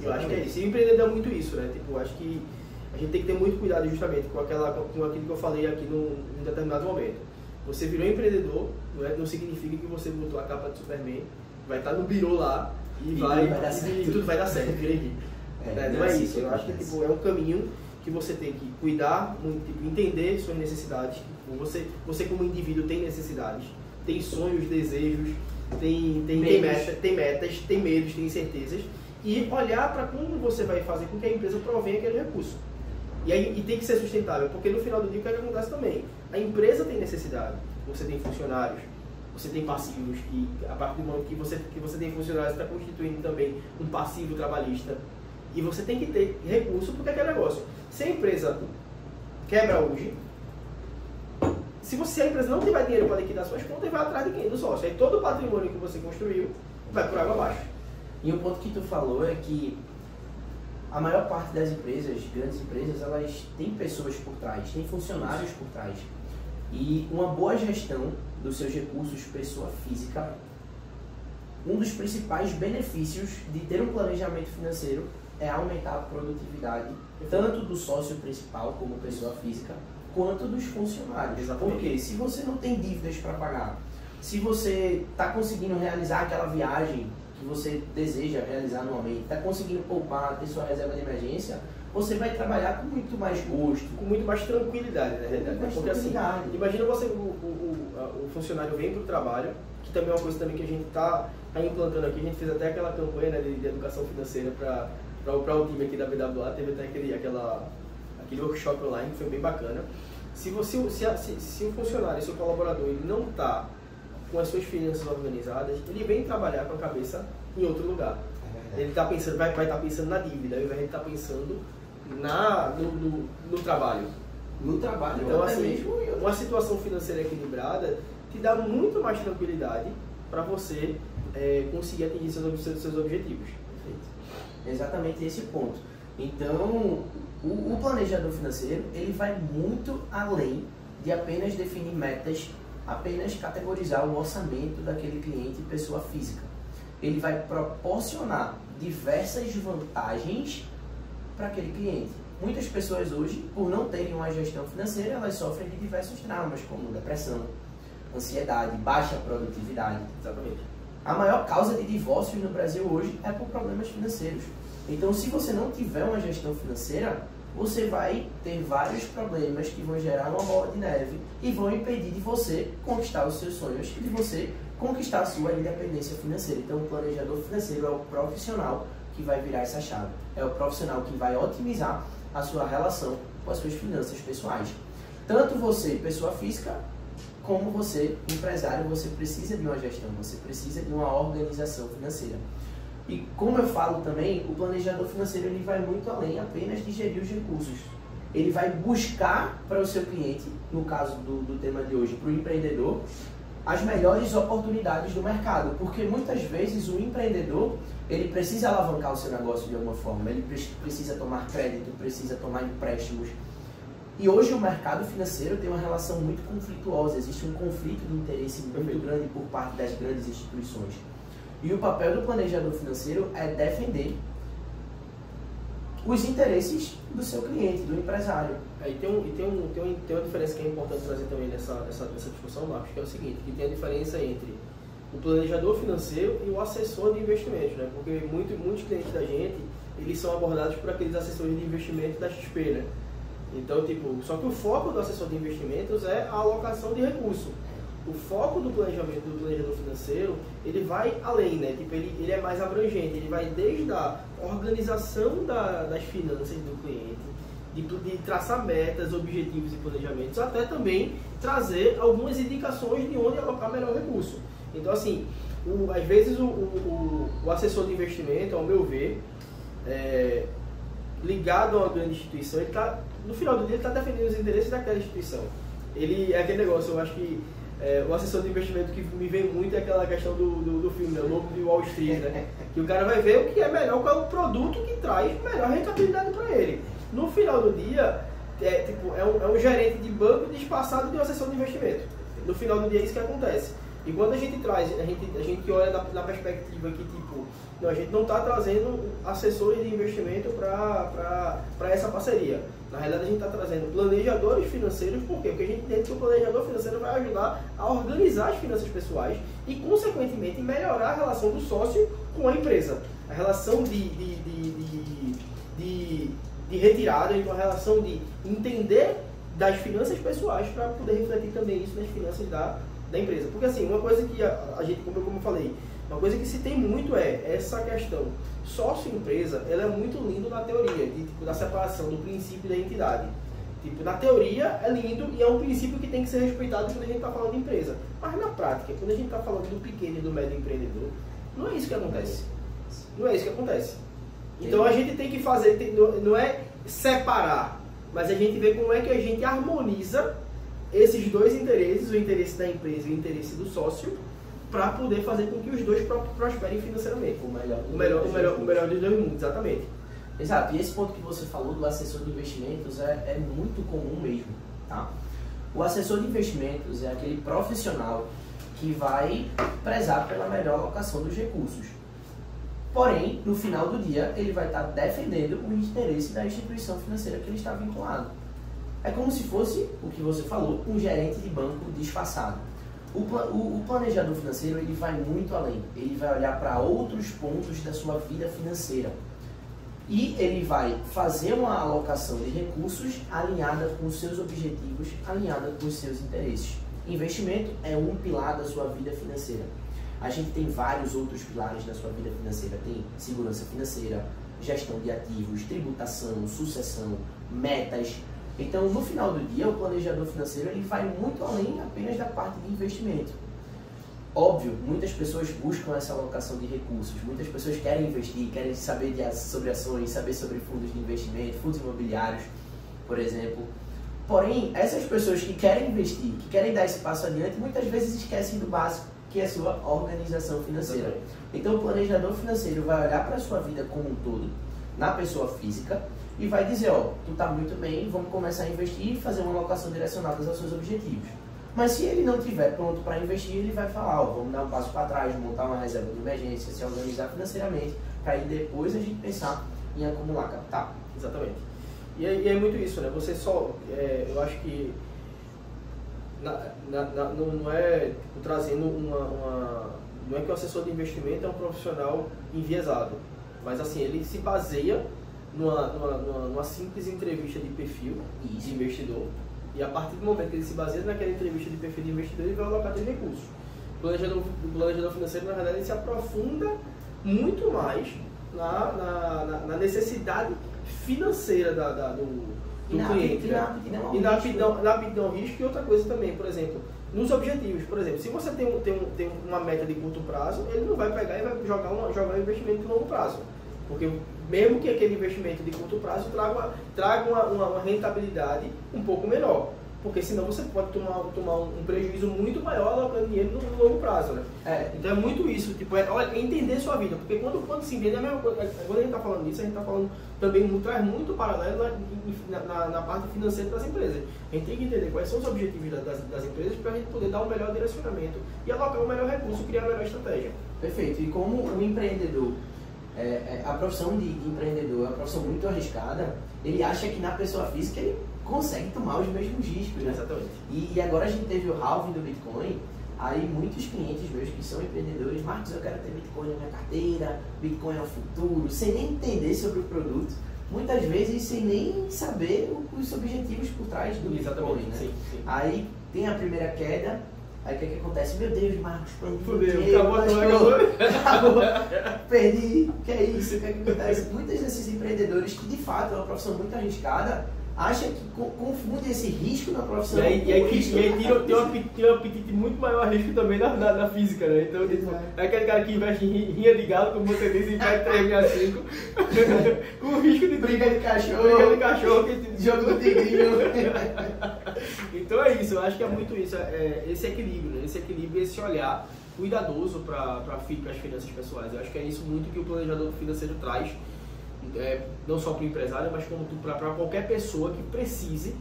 Eu acho que é isso. E o empreendedor é muito isso, né? Tipo, acho que a gente tem que ter muito cuidado justamente com aquilo que eu falei aqui num determinado momento. Você virou empreendedor, não significa que você botou a capa de Superman, vai estar no birô lá e tudo vai dar certo. Não é isso. Eu acho que tipo, é um caminho que você tem que cuidar, tipo, entender suas necessidades. Tipo, você como indivíduo tem necessidades, tem sonhos, desejos, tem metas, tem medos, tem incertezas. E olhar para como você vai fazer com que a empresa provenha aquele recurso. E tem que ser sustentável, porque no final do dia o que acontece também? A empresa tem necessidade, você tem funcionários, você tem passivos, e a partir do momento que você tem funcionários, está constituindo também um passivo trabalhista. E você tem que ter recurso, porque é aquele negócio. Se a empresa quebra hoje, se a empresa não tiver dinheiro para liquidar suas contas, vai atrás de quem? Do sócio. Aí todo o patrimônio que você construiu vai por água abaixo. E o ponto que tu falou é que a maior parte das empresas, grandes empresas, elas têm pessoas por trás, têm funcionários por trás. E uma boa gestão dos seus recursos, pessoa física, um dos principais benefícios de ter um planejamento financeiro é aumentar a produtividade, tanto do sócio principal, como pessoa física, quanto dos funcionários. Exatamente. Porque se você não tem dívidas para pagar, se você está conseguindo realizar aquela viagem que você deseja realizar anualmente, está conseguindo poupar, ter sua reserva de emergência, você vai trabalhar com muito mais gosto, com muito mais tranquilidade, na realidade. Porque assim, imagina você, o funcionário vem para o trabalho, que também é uma coisa também que a gente está implantando aqui, a gente fez até aquela campanha, né, de educação financeira para para o time aqui da BWA, teve até aquele workshop online que foi bem bacana. Se o funcionário, se o colaborador, ele não está com as suas finanças organizadas, ele vem trabalhar com a cabeça em outro lugar. Ele tá pensando, vai estar pensando na dívida, ao invés de estar pensando no trabalho. No trabalho, então, assim, uma situação financeira equilibrada te dá muito mais tranquilidade para você conseguir atingir seus objetivos. Perfeito. Exatamente esse ponto. Então, o planejador financeiro, ele vai muito além de apenas definir metas, apenas categorizar o orçamento daquele cliente pessoa física. Ele vai proporcionar diversas vantagens para aquele cliente. Muitas pessoas hoje, por não terem uma gestão financeira, elas sofrem de diversos traumas, como depressão, ansiedade, baixa produtividade. Exatamente. A maior causa de divórcios no Brasil hoje é por problemas financeiros. Então, se você não tiver uma gestão financeira, você vai ter vários problemas que vão gerar uma bola de neve e vão impedir de você conquistar os seus sonhos e de você conquistar a sua independência financeira. Então, o planejador financeiro é o profissional que vai virar essa chave. É o profissional que vai otimizar a sua relação com as suas finanças pessoais. Tanto você, pessoa física, como você, empresário, você precisa de uma gestão, você precisa de uma organização financeira. E como eu falo também, o planejador financeiro ele vai muito além apenas de gerir os recursos. Ele vai buscar para o seu cliente, no caso do tema de hoje, para o empreendedor, as melhores oportunidades do mercado, porque muitas vezes o empreendedor ele precisa alavancar o seu negócio de alguma forma, ele precisa tomar crédito, precisa tomar empréstimos. E hoje o mercado financeiro tem uma relação muito conflituosa, existe um conflito de interesse muito grande por parte das grandes instituições. E o papel do planejador financeiro é defender os interesses do seu cliente, do empresário. E tem uma diferença que é importante trazer também nessa discussão, Marcos, que é o seguinte, que tem a diferença entre o planejador financeiro e o assessor de investimentos, né? Porque muitos clientes da gente, eles são abordados por aqueles assessores de investimento da XP, né? Então, só que o foco do assessor de investimentos é a alocação de recurso. O foco do planejamento do planejador financeiro, ele vai além, né? Ele é mais abrangente, ele vai desde a organização das finanças do cliente, de traçar metas, objetivos e planejamentos, até também trazer algumas indicações de onde alocar melhor recurso. Então, assim, às vezes o assessor de investimento, ao meu ver, ligado a uma grande instituição, ele tá, no final do dia, ele está defendendo os interesses daquela instituição. Ele é aquele negócio, eu acho que o assessor de investimento que me vem muito é aquela questão do filme, né? O Lobo de Wall Street, né? Que o cara vai ver o que é melhor, qual é o produto que traz melhor rentabilidade para ele. No final do dia, é um gerente de banco disfarçado de um assessor de investimento. No final do dia é isso que acontece. E quando a gente traz, a gente olha na perspectiva que, não, a gente não está trazendo assessores de investimento para essa parceria. Na realidade, a gente está trazendo planejadores financeiros, por quê? Porque a gente entende que o planejador financeiro vai ajudar a organizar as finanças pessoais e, consequentemente, melhorar a relação do sócio com a empresa. A relação de retirada, então a relação de entender das finanças pessoais para poder refletir também isso nas finanças da empresa. Porque assim, uma coisa que a gente, como eu falei, uma coisa que se tem muito é essa questão sócio-empresa, ela é muito lindo na teoria, da separação do princípio da entidade. Na teoria é lindo e é um princípio que tem que ser respeitado quando a gente está falando de empresa. Mas na prática, quando a gente está falando do pequeno e do médio empreendedor, não é isso que acontece. Não é isso que acontece. Então a gente tem que fazer, não é separar, mas a gente vê como é que a gente harmoniza esses dois interesses, o interesse da empresa e o interesse do sócio, para poder fazer com que os dois prosperem financeiramente. O melhor dos dois mundos, exatamente. Exato, e esse ponto que você falou do assessor de investimentos é muito comum mesmo, tá? O assessor de investimentos é aquele profissional que vai prezar pela melhor alocação dos recursos. Porém, no final do dia, ele vai estar defendendo o interesse da instituição financeira que ele está vinculado. É como se fosse, o que você falou, um gerente de banco disfarçado. O planejador financeiro ele vai muito além. Ele vai olhar para outros pontos da sua vida financeira. E ele vai fazer uma alocação de recursos alinhada com os seus objetivos, alinhada com os seus interesses. Investimento é um pilar da sua vida financeira. A gente tem vários outros pilares da sua vida financeira. Tem segurança financeira, gestão de ativos, tributação, sucessão, metas. Então, no final do dia, o planejador financeiro ele vai muito além apenas da parte de investimento. Óbvio, muitas pessoas buscam essa alocação de recursos, muitas pessoas querem investir, querem saber sobre ações, saber sobre fundos de investimento, fundos imobiliários, por exemplo. Porém, essas pessoas que querem investir, que querem dar esse passo adiante, muitas vezes esquecem do básico, que é a sua organização financeira. Então, o planejador financeiro vai olhar para a sua vida como um todo, na pessoa física, e vai dizer, ó, tu tá muito bem, vamos começar a investir e fazer uma alocação direcionada aos seus objetivos. Mas se ele não estiver pronto para investir, ele vai falar, ó, vamos dar um passo para trás, montar uma reserva de emergência, se organizar financeiramente, para aí depois a gente pensar em acumular capital. Exatamente. E é muito isso, né? Você só, eu acho que não é tipo, trazendo não é que o assessor de investimento é um profissional enviesado, mas assim, ele se baseia numa simples entrevista de perfil de investidor, e a partir do momento que ele se baseia naquela entrevista de perfil de investidor, ele vai alocar de recursos. O planejador financeiro, na verdade, ele se aprofunda muito mais na necessidade financeira do cliente, e na aptidão ao risco. E outra coisa também, por exemplo, nos objetivos. Por exemplo, se você tem uma meta de curto prazo, ele não vai pegar e vai jogar um investimento de longo prazo. Porque mesmo que aquele investimento de curto prazo traga uma rentabilidade um pouco menor. Porque senão você pode tomar um prejuízo muito maior alocando dinheiro no longo prazo, né? Então é muito isso, tipo, entender sua vida. Porque quando se entende, é a mesma coisa. Quando a gente está falando disso, a gente está falando também, traz muito paralelo na parte financeira das empresas. A gente tem que entender quais são os objetivos das empresas para a gente poder dar um melhor direcionamento e alocar o melhor recurso, criar a melhor estratégia. Perfeito. E como o empreendedor, a profissão de empreendedor é uma profissão muito arriscada, ele acha que na pessoa física ele consegue tomar os mesmos riscos, né? Exatamente. E agora a gente teve o halving do Bitcoin, aí muitos clientes meus que são empreendedores, Marcos, eu quero ter Bitcoin na minha carteira, Bitcoin é o futuro, sem nem entender sobre o produto, muitas vezes sem nem saber os objetivos por trás do Bitcoin, né? Sim. Aí tem a primeira queda, aí o que acontece? Meu Deus, Marcos, acabou, perdi, o que é isso? O que acontece? Muitos desses empreendedores que de fato é uma profissão muito arriscada, acha que confunde esse risco na profissão. E aí tem um apetite muito maior a risco também na física, né? Então, é aquele cara que investe em rinha de galo, como você disse, em pé 365, com o risco de briga de cachorro, jogo de tigrinho. Então é isso, eu acho que é muito isso, esse equilíbrio, né? Esse equilíbrio, esse olhar cuidadoso para as finanças pessoais. Eu acho que é isso muito que o planejador financeiro traz. Não só para o empresário, mas como para qualquer pessoa que precise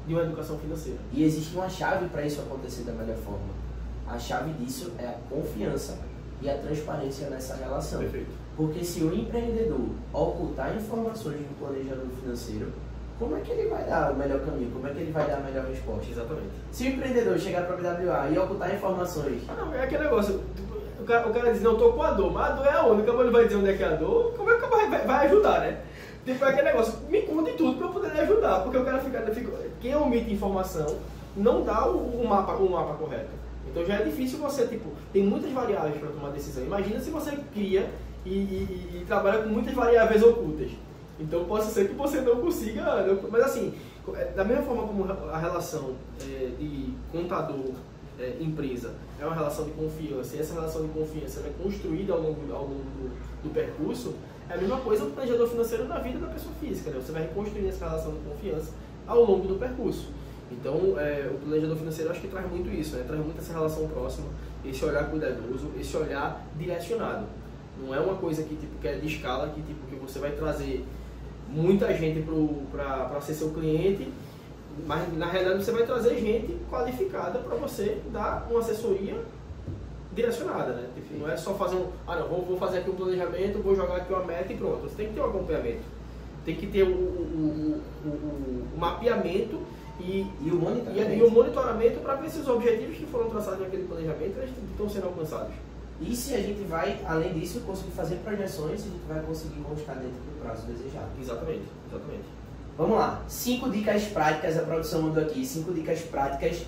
de uma educação financeira. E existe uma chave para isso acontecer da melhor forma. A chave disso é a confiança e a transparência nessa relação. Perfeito. Porque se o empreendedor ocultar informações do planejador financeiro, como é que ele vai dar o melhor caminho? Como é que ele vai dar a melhor resposta? Exatamente. Se o empreendedor chegar para a BWA e ocultar informações... Não, é aquele negócio... O cara diz, não, eu tô com a dor, mas a dor é aonde? Como ele vai dizer onde é que é a dor? Como é que vai ajudar, né? Tipo, é aquele negócio, me conte tudo pra eu poder lhe ajudar, porque o cara quem omite informação não dá o mapa correto. Então já é difícil você, tipo, tem muitas variáveis para tomar decisão. Imagina se você cria e trabalha com muitas variáveis ocultas. Então pode ser que você não consiga, mas assim, da mesma forma como a relação de contador empresa é uma relação de confiança, e essa relação de confiança é construída ao longo do percurso, é a mesma coisa do planejador financeiro na vida da pessoa física, né? Você vai reconstruindo essa relação de confiança ao longo do percurso. Então, o planejador financeiro eu acho que traz muito isso, né? Traz muito essa relação próxima, esse olhar cuidadoso, esse olhar direcionado. Não é uma coisa que é de escala, que você vai trazer muita gente para ser seu cliente, mas na realidade você vai trazer gente qualificada para você dar uma assessoria direcionada, né? Não é só fazer vou fazer aqui um planejamento, vou jogar aqui uma meta e pronto. Você tem que ter um acompanhamento, tem que ter o mapeamento e o monitoramento para ver se os objetivos que foram traçados naquele planejamento eles estão sendo alcançados. E se a gente vai, além disso, conseguir fazer projeções, a gente vai conseguir constar dentro do prazo desejado. Exatamente. Vamos lá, 5 dicas práticas, a produção mandou aqui, 5 dicas práticas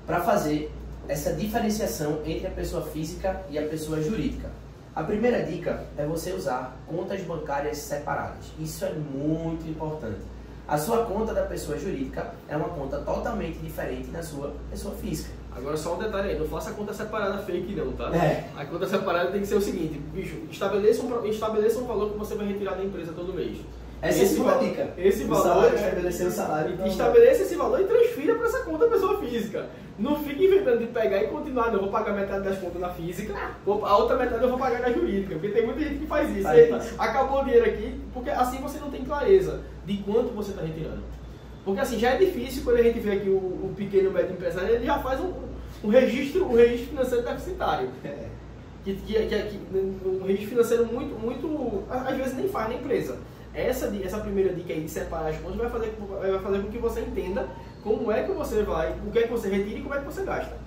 para fazer essa diferenciação entre a pessoa física e a pessoa jurídica. A primeira dica é você usar contas bancárias separadas. Isso é muito importante. A sua conta da pessoa jurídica é uma conta totalmente diferente da sua pessoa física. Agora só um detalhe aí, não faça a conta separada fake não, tá? É. A conta separada tem que ser o seguinte, bicho, estabeleça um valor que você vai retirar da empresa todo mês. Essa é a segunda dica. Esse o valor salário, estabelecer o salário. Estabeleça esse valor e transfira para essa conta pessoa física. Não fique inventando de pegar e continuar, não, vou pagar metade das contas na física, a outra metade eu vou pagar na jurídica, porque tem muita gente que faz isso. Acabou o dinheiro aqui, porque assim você não tem clareza de quanto você está retirando. Porque assim, já é difícil quando a gente vê aqui o pequeno e médio empresário, ele já faz um registro financeiro deficitário. Um registro financeiro muito, às vezes nem faz na empresa. Essa primeira dica aí de separar as contas vai fazer com que você entenda como é que você vai, o que é que você retira e como é que você gasta.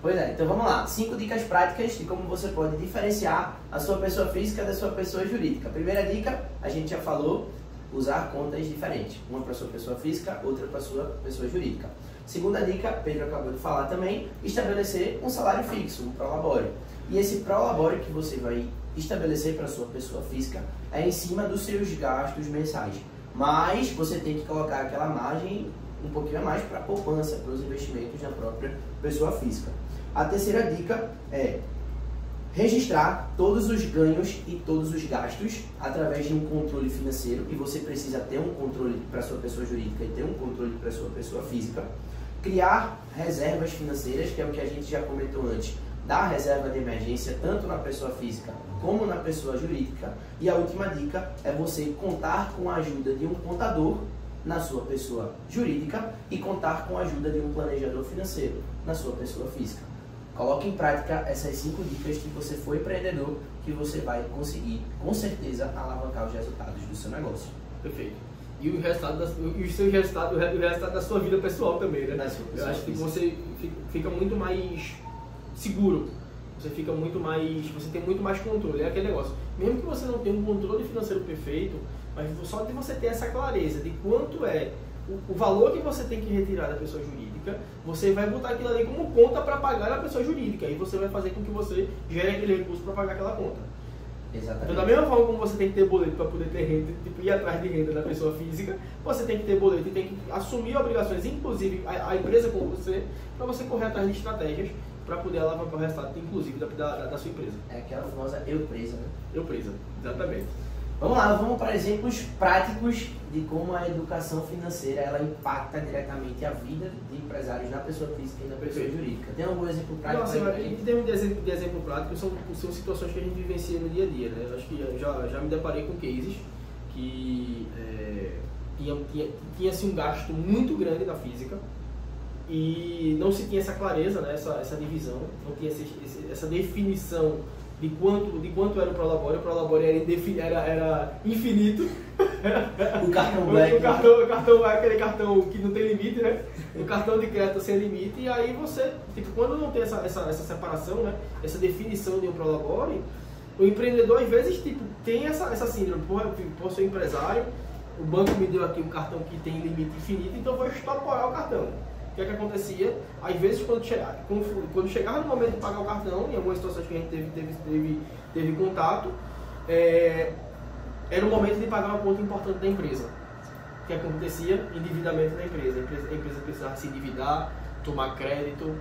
Pois é, então vamos lá. 5 dicas práticas de como você pode diferenciar a sua pessoa física da sua pessoa jurídica. Primeira dica, a gente já falou, usar contas diferentes. Uma para a sua pessoa física, outra para a sua pessoa jurídica. Segunda dica, Pedro acabou de falar também, estabelecer um salário fixo, um prolabore. E esse prolabore que você vai estabelecer para a sua pessoa física é em cima dos seus gastos mensais. Mas você tem que colocar aquela margem um pouquinho a mais para a poupança, para os investimentos da própria pessoa física. A terceira dica é registrar todos os ganhos e todos os gastos através de um controle financeiro, e você precisa ter um controle para a sua pessoa jurídica e ter um controle para a sua pessoa física. Criar reservas financeiras, que é o que a gente já comentou antes, dar reserva de emergência tanto na pessoa física como na pessoa jurídica. E a última dica é você contar com a ajuda de um contador na sua pessoa jurídica e contar com a ajuda de um planejador financeiro na sua pessoa física. Coloque em prática essas 5 dicas que você for empreendedor, que você vai conseguir, com certeza, alavancar os resultados do seu negócio. Perfeito. E o resultado o resultado da sua vida pessoal também, né? Eu acho que você fica muito mais seguro. Você fica muito mais, você tem muito mais controle, é aquele negócio. Mesmo que você não tenha um controle financeiro perfeito, mas só de você ter essa clareza de quanto é o valor que você tem que retirar da pessoa jurídica, você vai botar aquilo ali como conta para pagar a pessoa jurídica, e você vai fazer com que você gere aquele recurso para pagar aquela conta. Exatamente. Então, da mesma forma como você tem que ter boleto para poder ter renda, tipo, ir atrás de renda da pessoa física, você tem que ter boleto e tem que assumir obrigações, inclusive a empresa com você, para você correr atrás de estratégias para poder alavancar o resultado, inclusive da sua empresa. É aquela famosa eu presa, né? Eu presa, exatamente. Vamos lá, vamos para exemplos práticos de como a educação financeira ela impacta diretamente a vida de empresários na pessoa física e na pessoa jurídica. Tem algum exemplo prático? Nossa, em termos de exemplo prático, são situações que a gente vivencia no dia a dia, né? Eu acho que já me deparei com cases que tinha-se um gasto muito grande na física e não se tinha essa clareza, né? essa divisão, não tinha essa definição de quanto era o prolabore era infinito. O cartão black. O cartão é aquele cartão que não tem limite, né? O cartão de crédito sem limite, e aí você, tipo, quando não tem essa separação, né? Essa definição de um prolabore, o empreendedor às vezes tipo, tem essa síndrome, por ser empresário, o banco me deu aqui um cartão que tem limite infinito, então eu vou extrapolar o cartão. O que é que acontecia? Às vezes, quando chegava no momento de pagar o cartão, em algumas situações que a gente teve contato, era o momento de pagar uma conta importante da empresa. O que acontecia? Endividamento da empresa. A empresa precisava se endividar, tomar crédito,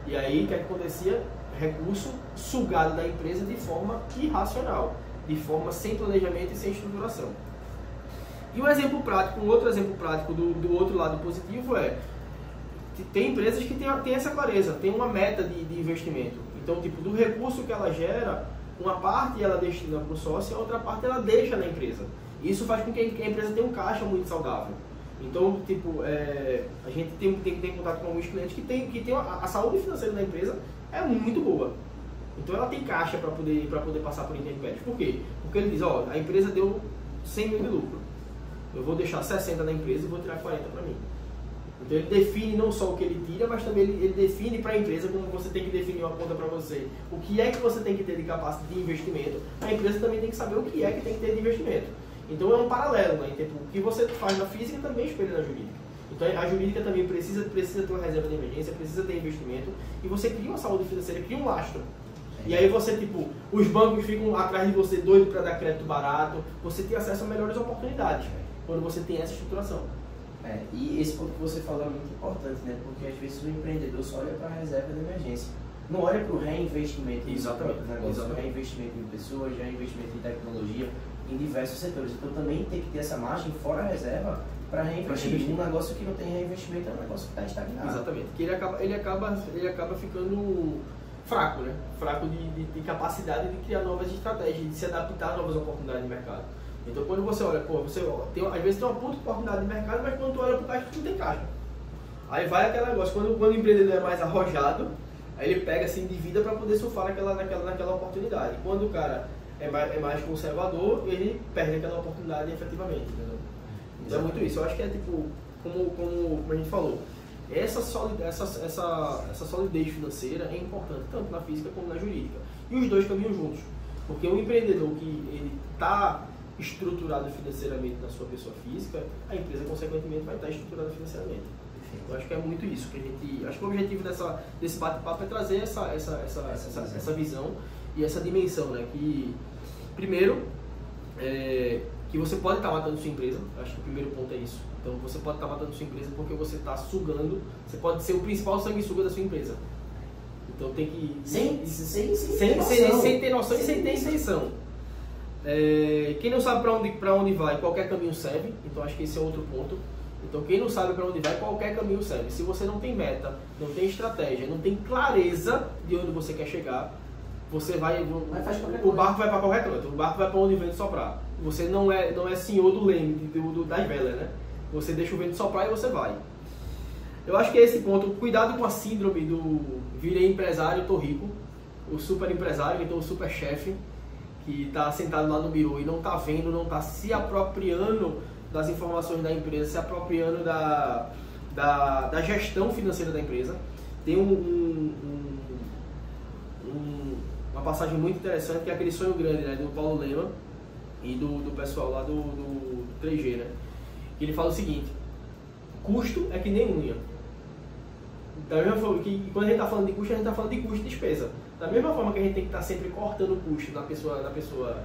e aí o que acontecia? Recurso sugado da empresa de forma irracional, de forma sem planejamento e sem estruturação. E um outro exemplo prático do outro lado positivo tem empresas que têm essa clareza, tem uma meta de investimento. Então, tipo, do recurso que ela gera, uma parte ela destina para o sócio e a outra parte ela deixa na empresa. Isso faz com que a empresa tenha um caixa muito saudável. Então, tipo, a gente tem que ter contato com alguns clientes que tem a saúde financeira da empresa é muito boa. Então, ela tem caixa para poder passar por intempéries. Por quê? Porque ele diz, ó, a empresa deu 100 mil de lucro. Eu vou deixar 60 na empresa e vou tirar 40 para mim. Então ele define não só o que ele tira, mas também ele define para a empresa como você tem que definir uma conta para você. O que é que você tem que ter de capacidade de investimento. A empresa também tem que saber o que é que tem que ter de investimento. Então é um paralelo, né? Tipo, o que você faz na física também espelha na jurídica. Então a jurídica também precisa ter uma reserva de emergência, precisa ter investimento, e você cria uma saúde financeira, cria um lastro. E aí você, tipo, os bancos ficam atrás de você doido para dar crédito barato, você tem acesso a melhores oportunidades quando você tem essa estruturação. E esse ponto que você falou é muito importante, né? Porque às vezes o empreendedor só olha para a reserva de emergência. Não olha para o reinvestimento no próprio negócio, reinvestimento em pessoas, reinvestimento em tecnologia, em diversos setores. Então também tem que ter essa margem fora a reserva para reinvestir. Um negócio que não tem reinvestimento é um negócio que está estagnado. Exatamente. Que ele acaba ficando fraco, né? Fraco de capacidade de criar novas estratégias, de se adaptar a novas oportunidades de mercado. Então quando você olha, às vezes tem uma puta oportunidade de mercado, mas quando tu olha para o caixa, tu não tem caixa. Aí vai aquele negócio, quando o empreendedor é mais arrojado, aí ele pega, se endivida para poder surfar naquela oportunidade. Quando o cara é mais conservador, ele perde aquela oportunidade efetivamente, entendeu? Então é muito isso. Eu acho que é tipo, como a gente falou, essa solidez financeira é importante, tanto na física como na jurídica. E os dois caminham juntos. Porque um empreendedor que ele está estruturado financeiramente na sua pessoa física, a empresa consequentemente vai estar estruturada financeiramente. Eu acho que é muito isso que a gente. Acho que o objetivo desse bate-papo é trazer essa visão e essa dimensão, né? Que, primeiro, que você pode estar matando sua empresa. Acho que o primeiro ponto é isso. Então, você pode estar matando sua empresa porque você está sugando. Você pode ser o principal sanguessuga da sua empresa. Então, tem que. Sem ter noção e sem ter intenção. Quem não sabe para onde vai, qualquer caminho serve. Então, acho que esse é outro ponto. Então, quem não sabe para onde vai, qualquer caminho serve. Se você não tem meta, não tem estratégia, não tem clareza de onde você quer chegar, você vai. O barco vai para qualquer canto. O barco vai para onde o vento soprar. Você não é senhor do leme, das velas, né? Você deixa o vento soprar e você vai. Eu acho que é esse ponto. Cuidado com a síndrome do virei empresário, tô rico. O super empresário, então o super chefe, que está sentado lá no birô e não está vendo, não está se apropriando das informações da empresa, se apropriando da gestão financeira da empresa. Tem uma passagem muito interessante, que é aquele sonho grande, né, do Paulo Lema e do pessoal lá do 3G, né? Ele fala o seguinte: custo é que nem unha. Da mesma forma que quando a gente está falando de custo, a gente está falando de custo e despesa. Da mesma forma que a gente tem que estar sempre cortando o custo da pessoa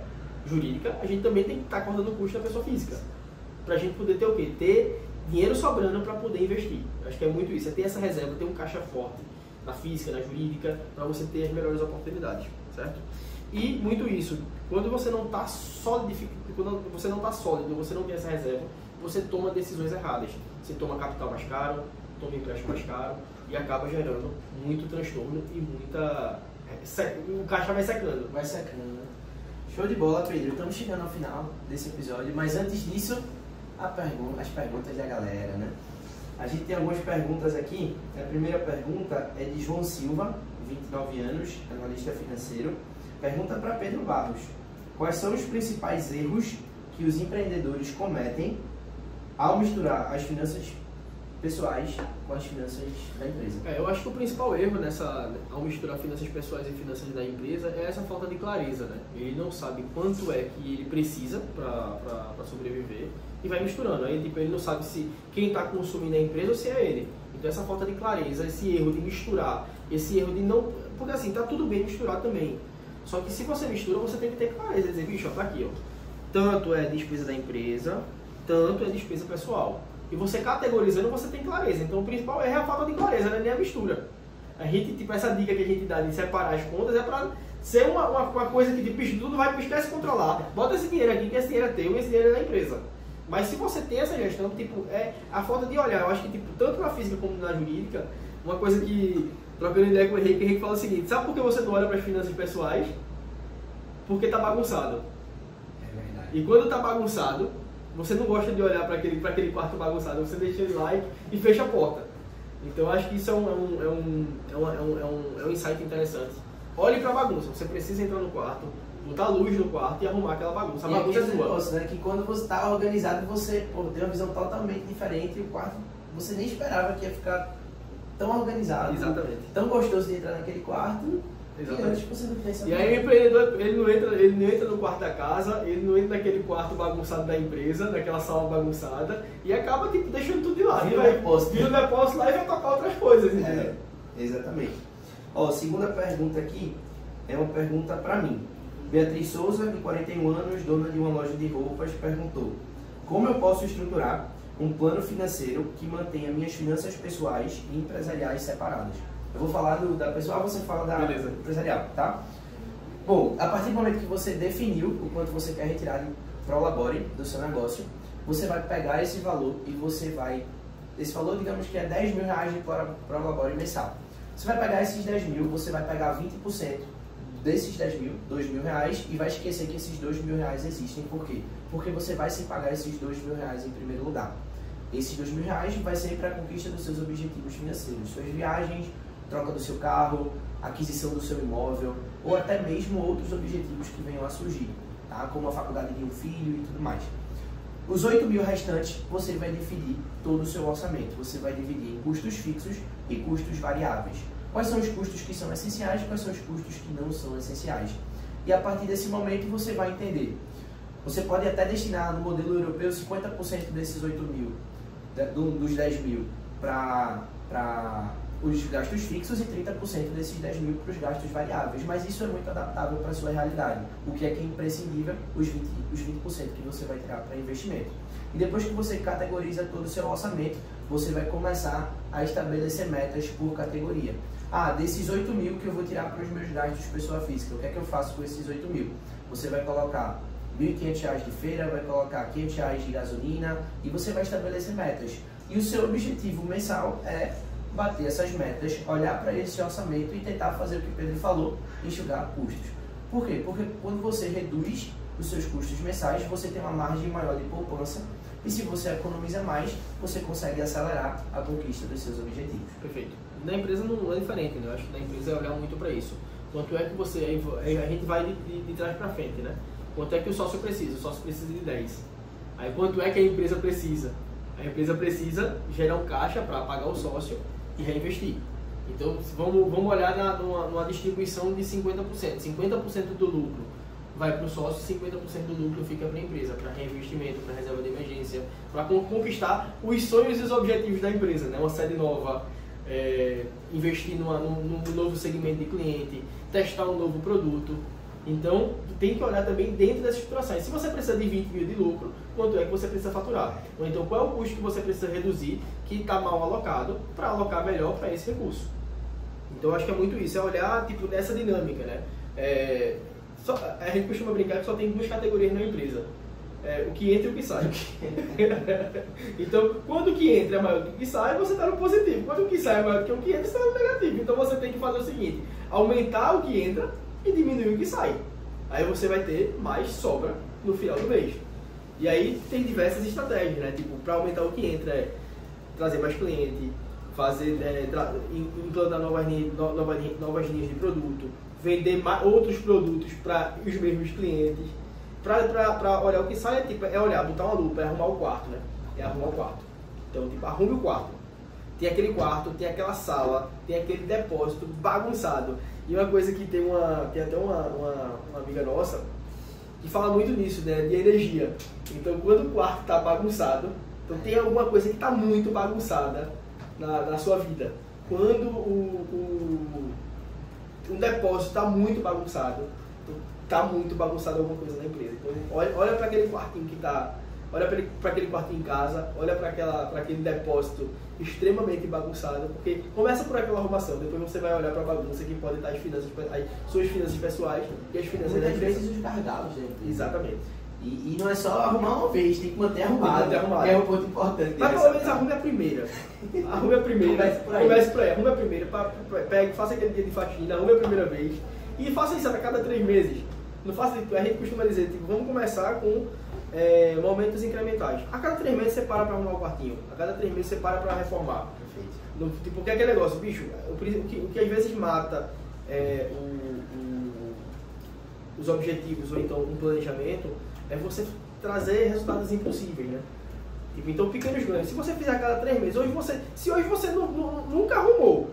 jurídica, a gente também tem que estar cortando o custo da pessoa física. Pra gente poder ter o quê? Ter dinheiro sobrando para poder investir. Eu acho que é muito isso, é ter essa reserva, ter um caixa forte na física, na jurídica, para você ter as melhores oportunidades, certo? E muito isso, quando você não está sólido, você não tem essa reserva, você toma decisões erradas. Você toma capital mais caro, toma empréstimo mais caro e acaba gerando muito transtorno e o caixa vai secando. Vai secando, né? Show de bola, Pedro. Estamos chegando ao final desse episódio, mas antes disso, as perguntas da galera, né? A gente tem algumas perguntas aqui. A primeira pergunta é de João Silva, 29 anos, analista financeiro. Pergunta para Pedro Barros: quais são os principais erros que os empreendedores cometem ao misturar as finanças pessoais com as finanças da empresa? Eu acho que o principal erro ao misturar finanças pessoais e finanças da empresa é essa falta de clareza, né? Ele não sabe quanto é que ele precisa para sobreviver e vai misturando. Aí ele não sabe se quem está consumindo a empresa ou se é ele. Então essa falta de clareza, esse erro de misturar, esse erro de não... Porque assim, tá tudo bem misturar também. Só que se você mistura, você tem que ter clareza, dizer, bicho, ó, tá aqui, ó. Tanto é despesa da empresa, tanto é despesa pessoal. E você categorizando, você tem clareza. Então o principal é a falta de clareza, né? Nem a mistura. A gente, tipo, essa dica que a gente dá de separar as contas é para ser uma coisa que, tipo, tudo vai esquece controlar. Bota esse dinheiro aqui, que esse dinheiro é teu e esse dinheiro é da empresa. Mas se você tem essa gestão, tipo, é a falta de olhar. Eu acho que, tipo, tanto na física como na jurídica, uma coisa que, trocando ideia com o Henrique fala o seguinte: sabe por que você não olha para as finanças pessoais? Porque tá bagunçado. É verdade. E quando tá bagunçado, você não gosta de olhar para aquele quarto bagunçado, você deixa ele lá e fecha a porta. Então eu acho que isso é um insight interessante. Olhe para a bagunça, você precisa entrar no quarto, botar luz no quarto e arrumar aquela bagunça. A bagunça é sua. Negócio, né? Que quando você está organizado, você tem uma visão totalmente diferente e o quarto você nem esperava que ia ficar tão organizado. Exatamente. Tão gostoso de entrar naquele quarto. Exatamente. Você e aí o empreendedor, ele não entra no quarto da casa, ele não entra naquele quarto bagunçado da empresa, naquela sala bagunçada, e acaba tipo, deixando tudo de lado. Vira o depósito lá e vai tocar outras coisas, entendeu? Exatamente. Ó, segunda pergunta aqui é uma pergunta para mim. Beatriz Souza, de 41 anos, dona de uma loja de roupas, perguntou: como eu posso estruturar um plano financeiro que mantenha minhas finanças pessoais e empresariais separadas? Eu vou falar da pessoal, você fala da empresarial, tá? Bom, a partir do momento que você definiu o quanto você quer retirar de Prolabore do seu negócio, você vai pegar esse valor e você vai... Esse valor, digamos que é 10 mil reais de Prolabore mensal. Você vai pegar esses 10 mil, você vai pegar 20% desses 10 mil, 2 mil reais, e vai esquecer que esses 2 mil reais existem. Por quê? Porque você vai se pagar esses 2 mil reais em primeiro lugar. Esses 2 mil reais vai ser para a conquista dos seus objetivos financeiros, suas viagens, troca do seu carro, aquisição do seu imóvel, ou até mesmo outros objetivos que venham a surgir, tá? Como a faculdade de um filho e tudo mais. Os 8 mil restantes, você vai dividir todo o seu orçamento. Você vai dividir em custos fixos e custos variáveis. Quais são os custos que são essenciais e quais são os custos que não são essenciais. E a partir desse momento você vai entender. Você pode até destinar no modelo europeu 50% desses 8 mil, dos 10 mil, para os gastos fixos e 30% desses 10 mil para os gastos variáveis. Mas isso é muito adaptável para a sua realidade. O que é imprescindível, os 20% que você vai tirar para investimento. E depois que você categoriza todo o seu orçamento, você vai começar a estabelecer metas por categoria. Ah, desses 8 mil que eu vou tirar para os meus gastos pessoa física, o que é que eu faço com esses 8 mil? Você vai colocar R$ 1.500 de feira, vai colocar R$ 500 de gasolina e você vai estabelecer metas. E o seu objetivo mensal é bater essas metas, olhar para esse orçamento e tentar fazer o que o Pedro falou, enxugar custos. Por quê? Porque quando você reduz os seus custos mensais, você tem uma margem maior de poupança e se você economiza mais, você consegue acelerar a conquista dos seus objetivos. Perfeito. Na empresa não é diferente, né? Eu acho que na empresa é olhar muito para isso. Quanto é que você... A gente vai de trás para frente, né? Quanto é que o sócio precisa? O sócio precisa de 10. Aí quanto é que a empresa precisa? A empresa precisa gerar um caixa para pagar o sócio e reinvestir. Então vamos olhar numa distribuição de 50%. 50% do lucro vai para o sócio, 50% do lucro fica para a empresa, para reinvestimento, para reserva de emergência, para conquistar os sonhos e os objetivos da empresa, né? Uma sede nova, investir num novo segmento de cliente, testar um novo produto. Então, tem que olhar também dentro dessas situações. Se você precisa de 20 mil de lucro, quanto é que você precisa faturar? Ou então, qual é o custo que você precisa reduzir, que está mal alocado, para alocar melhor para esse recurso? Então, eu acho que é muito isso, é olhar tipo, nessa dinâmica, né? A gente costuma brincar que só tem 2 categorias na empresa. O que entra e o que sai. Então, quando o que entra é maior do que o que sai, você está no positivo. Quando o que sai é maior do que o que entra, você está no negativo. Então, você tem que fazer o seguinte, aumentar o que entra e diminuir o que sai. Aí você vai ter mais sobra no final do mês. E aí tem diversas estratégias, né? Tipo, para aumentar o que entra é trazer mais cliente, implantar novas linhas de produto, vender outros produtos para os mesmos clientes. Para olhar o que sai é olhar, botar uma lupa, é arrumar o quarto, né? É arrumar o quarto. Então, tipo, arrume o quarto. Tem aquele quarto, tem aquela sala, tem aquele depósito bagunçado. E uma coisa que tem até uma amiga nossa que fala muito nisso, né, de energia. Então, quando o quarto está bagunçado, então tem alguma coisa que está muito bagunçada na sua vida. Quando um depósito está muito bagunçado, está muito bagunçado alguma coisa na empresa. Então, olha para aquele quartinho que está... Olha para aquele quartinho em casa, olha para aquele depósito extremamente bagunçado, porque começa por aquela arrumação, depois você vai olhar para a bagunça que pode estar suas finanças pessoais e as finanças da empresa. Muitas vezes os gargalos, né? Exatamente. E não é só arrumar uma vez, tem que manter arrumado. É um ponto importante. Mas pelo menos arrume a primeira. Arrume a primeira. Comece por aí. Arrume a primeira, faça aquele dia de faxina, arrume a primeira vez. E faça isso a cada 3 meses. Não faça, a gente costuma dizer, tipo, vamos começar com momentos incrementais. A cada 3 meses você para para arrumar o quartinho. A cada 3 meses você para reformar. Perfeito. Tipo, porque é aquele negócio, bicho, o que às vezes mata os objetivos ou então um planejamento é você trazer resultados impossíveis, né? Tipo, então, pequenos ganhos. Se você fizer a cada 3 meses, se hoje você nunca arrumou,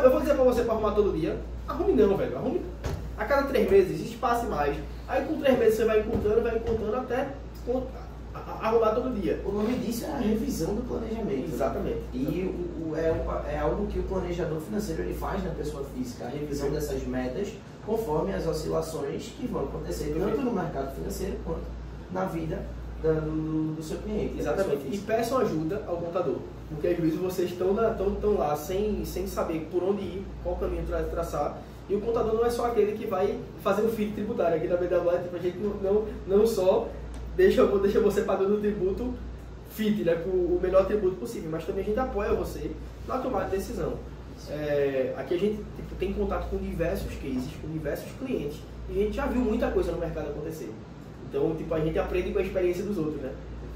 eu vou dizer para você para arrumar todo dia, arrume não, velho. Arrume a cada 3 meses, espace mais. Aí com 3 meses você vai encurtando até arrumar todo dia. O nome disso é a revisão do planejamento. Exatamente. E é algo que o planejador financeiro ele faz na pessoa física, a revisão dessas metas conforme as oscilações que vão acontecer, tanto no mercado financeiro quanto na vida do seu cliente. Exatamente. E peçam ajuda ao contador. Porque às vezes vocês estão lá sem saber por onde ir, qual caminho traçar. E o contador não é só aquele que vai fazer o FIT tributário. Aqui na BWA, tipo, a gente não só deixa você pagando o tributo FIT, né, com o melhor tributo possível, mas também a gente apoia você na tomada de decisão. Aqui a gente tem contato com diversos cases, com diversos clientes, e a gente já viu muita coisa no mercado acontecer. Então, tipo, a gente aprende com a experiência dos outros, né?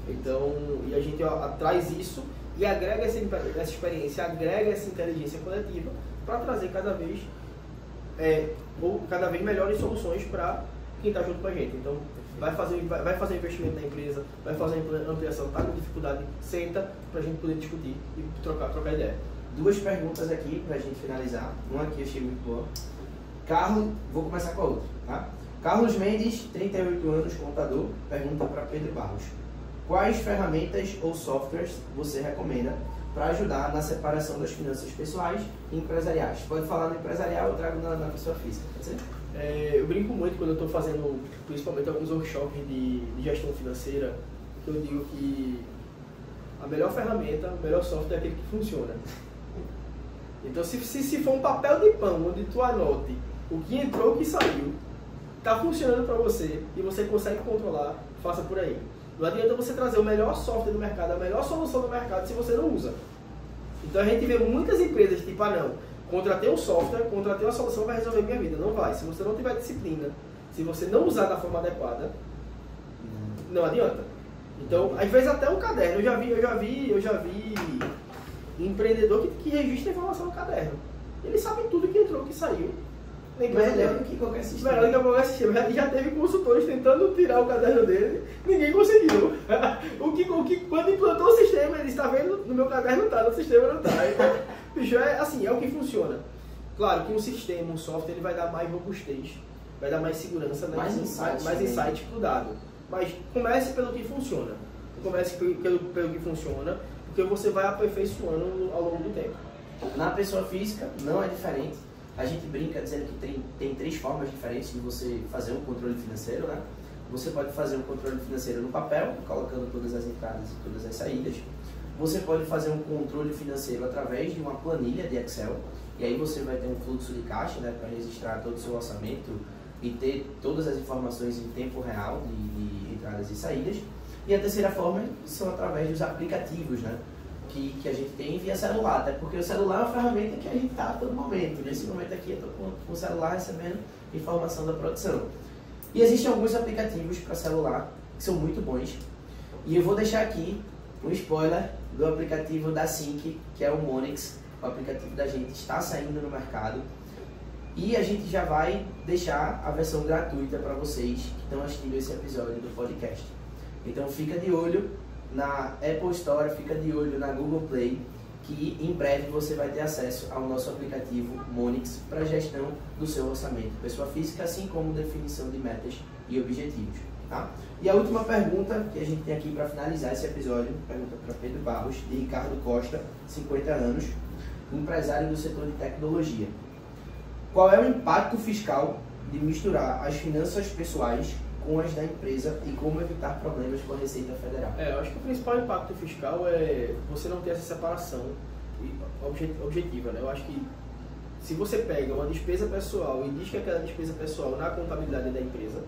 Então, e a gente traz isso e agrega essa experiência, agrega essa inteligência coletiva para trazer cada vez melhores soluções para quem está junto com a gente. Então, vai fazer investimento na empresa, vai fazer ampliação, está com dificuldade, senta para a gente poder discutir e trocar ideia. 2 perguntas aqui para a gente finalizar. Uma aqui eu achei muito boa. Vou começar com a outra, tá? Carlos Mendes, 38 anos, contador, pergunta para Pedro Barros. Quais ferramentas ou softwares você recomenda para ajudar na separação das finanças pessoais e empresariais? Pode falar no empresarial, eu trago na pessoa física, pode ser? Eu brinco muito quando eu estou fazendo, principalmente alguns workshops de gestão financeira, que eu digo que a melhor ferramenta, o melhor software é aquele que funciona. Então, se for um papel de pão, onde tu anote o que entrou, o que saiu, está funcionando para você e você consegue controlar, faça por aí. Não adianta você trazer o melhor software do mercado, a melhor solução do mercado se você não usa. Então a gente vê muitas empresas tipo, não, contratei um software, contratei uma solução, vai resolver minha vida. Não vai. Se você não tiver disciplina, se você não usar da forma adequada, não adianta. Então, às vezes até um caderno, eu já vi empreendedor que registra a informação no caderno. Ele sabe tudo que entrou, que saiu. Melhor do que qualquer sistema. Melhor do que qualquer sistema. Já teve consultores tentando tirar o caderno dele, ninguém conseguiu. Quando implantou o sistema, ele disse, tá vendo? No meu caderno tá, no sistema não tá. Então, bicho, é o que funciona. Claro que um sistema, um software, ele vai dar mais robustez, vai dar mais segurança, né? mais insight pro dado. Mas comece pelo que funciona. Comece pelo que funciona, porque você vai aperfeiçoando ao longo do tempo. Na pessoa física, não é diferente. A gente brinca dizendo que tem 3 formas diferentes de você fazer um controle financeiro, né? Você pode fazer um controle financeiro no papel, colocando todas as entradas e todas as saídas. Você pode fazer um controle financeiro através de uma planilha de Excel, e aí você vai ter um fluxo de caixa, né, para registrar todo o seu orçamento e ter todas as informações em tempo real de entradas e saídas. E a terceira forma são através dos aplicativos, né? Que a gente tem via celular, até porque o celular é uma ferramenta que a gente está a todo momento. Nesse momento aqui eu estou com o celular recebendo informação da produção. E existem alguns aplicativos para celular que são muito bons. E eu vou deixar aqui um spoiler do aplicativo da Sync, que é o Monix. O aplicativo da gente está saindo no mercado. E a gente já vai deixar a versão gratuita para vocês que estão assistindo esse episódio do podcast. Então fica de olho na Apple Store, fica de olho na Google Play, que em breve você vai ter acesso ao nosso aplicativo Monix para gestão do seu orçamento pessoa física, assim como definição de metas e objetivos. Tá? E a última pergunta que a gente tem aqui para finalizar esse episódio, pergunta para Pedro Barros, de Ricardo Costa, 50 anos, empresário do setor de tecnologia. Qual é o impacto fiscal de misturar as finanças pessoais com as da empresa e como evitar problemas com a Receita Federal? Eu acho que o principal impacto fiscal é você não ter essa separação objetiva, né? Eu acho que se você pega uma despesa pessoal e diz que aquela despesa pessoal na contabilidade da empresa,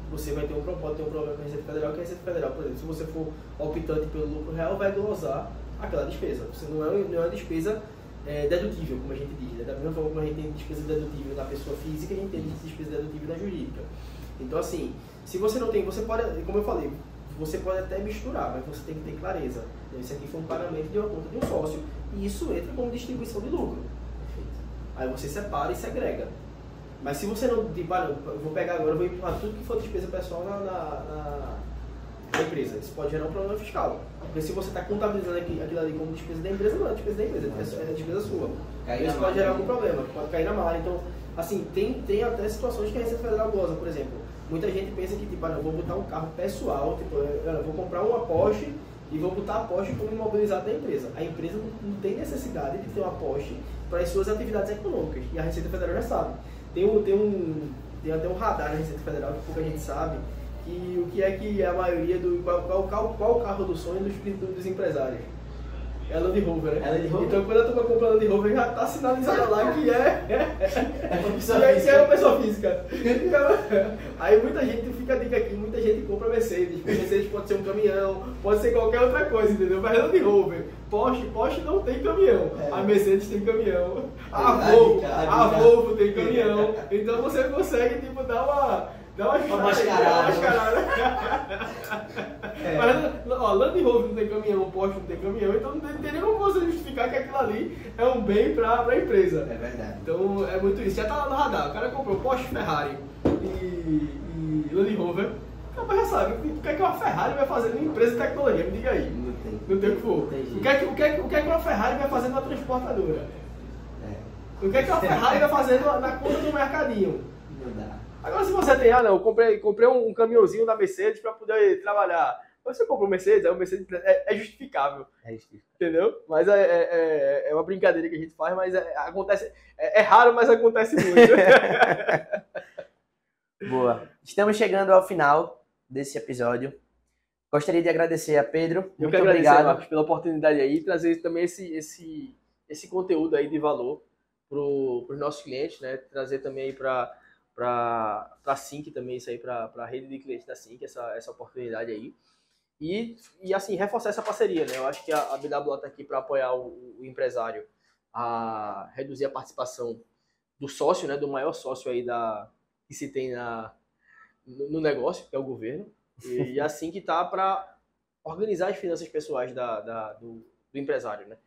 você vai ter um problema com a Receita Federal, que a Receita Federal, por exemplo, se você for optante pelo lucro real, vai glosar aquela despesa. Você não é uma despesa dedutível, como a gente diz, né? Da mesma forma como a gente tem despesa dedutível na pessoa física, a gente tem despesa dedutível na jurídica. Então, assim, se você não tem, você pode, como eu falei, você pode até misturar, mas você tem que ter clareza. Esse aqui foi um pagamento de uma conta de um sócio, e isso entra como distribuição de lucro. Aí você separa e segrega. Mas se você não, tipo, eu vou pegar agora, eu vou implantar tudo que for despesa pessoal na empresa. Isso pode gerar um problema fiscal. Porque se você está contabilizando aquilo ali como despesa da empresa, não é despesa da empresa, é despesa sua. Isso pode gerar algum problema, pode cair na malha. Então, assim, tem até situações que a Receita Federal goza, por exemplo. Muita gente pensa que, tipo, eu vou botar um carro pessoal, tipo, eu vou comprar uma Porsche e vou botar a Porsche como imobilizado da empresa. A empresa não tem necessidade de ter uma Porsche para as suas atividades econômicas, e a Receita Federal já sabe. Tem até um radar na Receita Federal que pouca gente sabe, que o que é que a maioria qual o carro do sonho dos empresários? É Land Rover, né? É Land Rover? Então quando eu tô comprando Land Rover já tá sinalizado lá que É uma pessoa que física. é uma pessoa física. Então, aí muita gente, fica a dica aqui, muita gente compra Mercedes. Mercedes pode ser um caminhão, pode ser qualquer outra coisa, entendeu? Mas Land Rover, Porsche não tem caminhão. É. A Mercedes tem caminhão. A Volvo tem caminhão. Então você consegue, tipo, dar uma mascarada. É. Mas, ó, Land Rover não tem caminhão, Porsche não tem caminhão, então não tem nem como você justificar que aquilo ali é um bem pra empresa. É verdade. Então é muito isso. Já tá lá no radar. O cara comprou Porsche, Ferrari e Land Rover. O cara já sabe o que é que uma Ferrari vai fazer numa empresa de tecnologia. Me diga aí. Não tem. Não tem o que for. Não tem jeito. O que é que uma Ferrari vai fazer numa transportadora? É. O que é que uma Ferrari vai fazer na conta do mercadinho? Não dá. Agora se você tem, eu comprei um caminhãozinho da Mercedes para poder trabalhar. Você compra um Mercedes, aí o Mercedes é justificável. É justiça. Entendeu? Mas é uma brincadeira que a gente faz, mas acontece. É raro, mas acontece muito. Boa. Estamos chegando ao final desse episódio. Gostaria de agradecer a Pedro. Eu Muito que agradecer, obrigado. Marcos, pela oportunidade aí, trazer também esse conteúdo aí de valor para os nossos clientes, né? Trazer também aí para a Sync também, isso aí para a rede de clientes da Sync, essa oportunidade aí. E assim, reforçar essa parceria, né? Eu acho que a BWA está aqui para apoiar o empresário a reduzir a participação do sócio, né? Do maior sócio aí que se tem no negócio, que é o governo. E assim que está para organizar as finanças pessoais do empresário, né?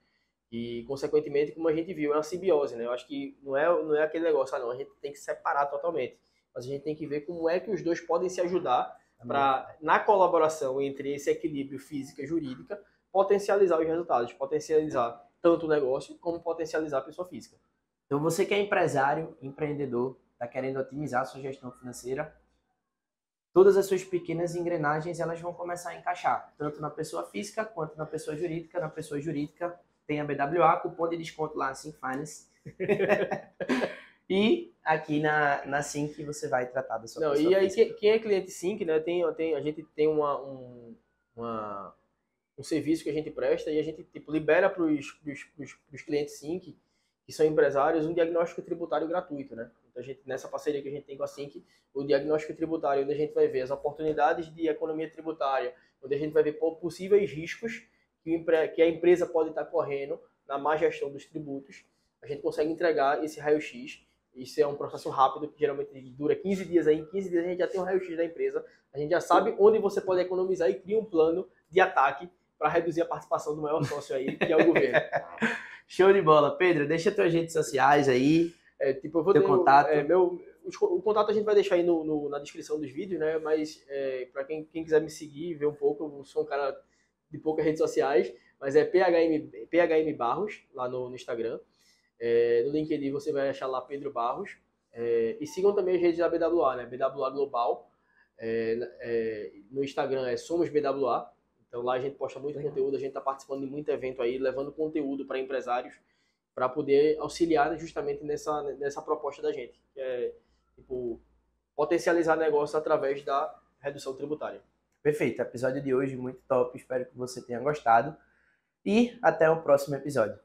E, consequentemente, como a gente viu, é uma simbiose, né? Eu acho que não é aquele negócio, não, a gente tem que separar totalmente. Mas a gente tem que ver como é que os dois podem se ajudar para, na colaboração entre esse equilíbrio física e jurídica, potencializar os resultados, potencializar tanto o negócio como potencializar a pessoa física. Então, você que é empresário, empreendedor, está querendo otimizar a sua gestão financeira, todas as suas pequenas engrenagens elas vão começar a encaixar, tanto na pessoa física quanto na pessoa jurídica. Na pessoa jurídica tem a BWA, cupom de desconto lá, Sync Finance. E aqui na Sync você vai tratar da sua pessoa E aí, física. quem é cliente Sync, né, a gente tem um serviço que a gente presta e a gente tipo, libera para os clientes Sync, que são empresários, um diagnóstico tributário gratuito, né? Então, nessa parceria que a gente tem com a Sync, o diagnóstico tributário, onde a gente vai ver as oportunidades de economia tributária, onde a gente vai ver possíveis riscos que a empresa pode estar correndo na má gestão dos tributos, a gente consegue entregar esse raio-x. Isso é um processo rápido, que geralmente dura 15 dias. Aí, em 15 dias a gente já tem um raio-x da empresa, a gente já sabe onde você pode economizar e cria um plano de ataque para reduzir a participação do maior sócio aí, que é o governo. Show de bola. Pedro, deixa tuas redes sociais aí. Eu vou teu contato. O contato a gente vai deixar aí na descrição dos vídeos, né? Mas para quem quiser me seguir, ver um pouco, eu sou um cara de poucas redes sociais, mas é PHM Barros, lá no Instagram. No LinkedIn você vai achar lá Pedro Barros. E sigam também as redes da BWA, né? BWA Global. No Instagram é Somos BWA. Então lá a gente posta muito conteúdo, a gente está participando de muito evento aí, levando conteúdo para empresários, para poder auxiliar justamente nessa proposta da gente, que é tipo, potencializar negócio através da redução tributária. Perfeito. Episódio de hoje muito top. Espero que você tenha gostado. E até o próximo episódio.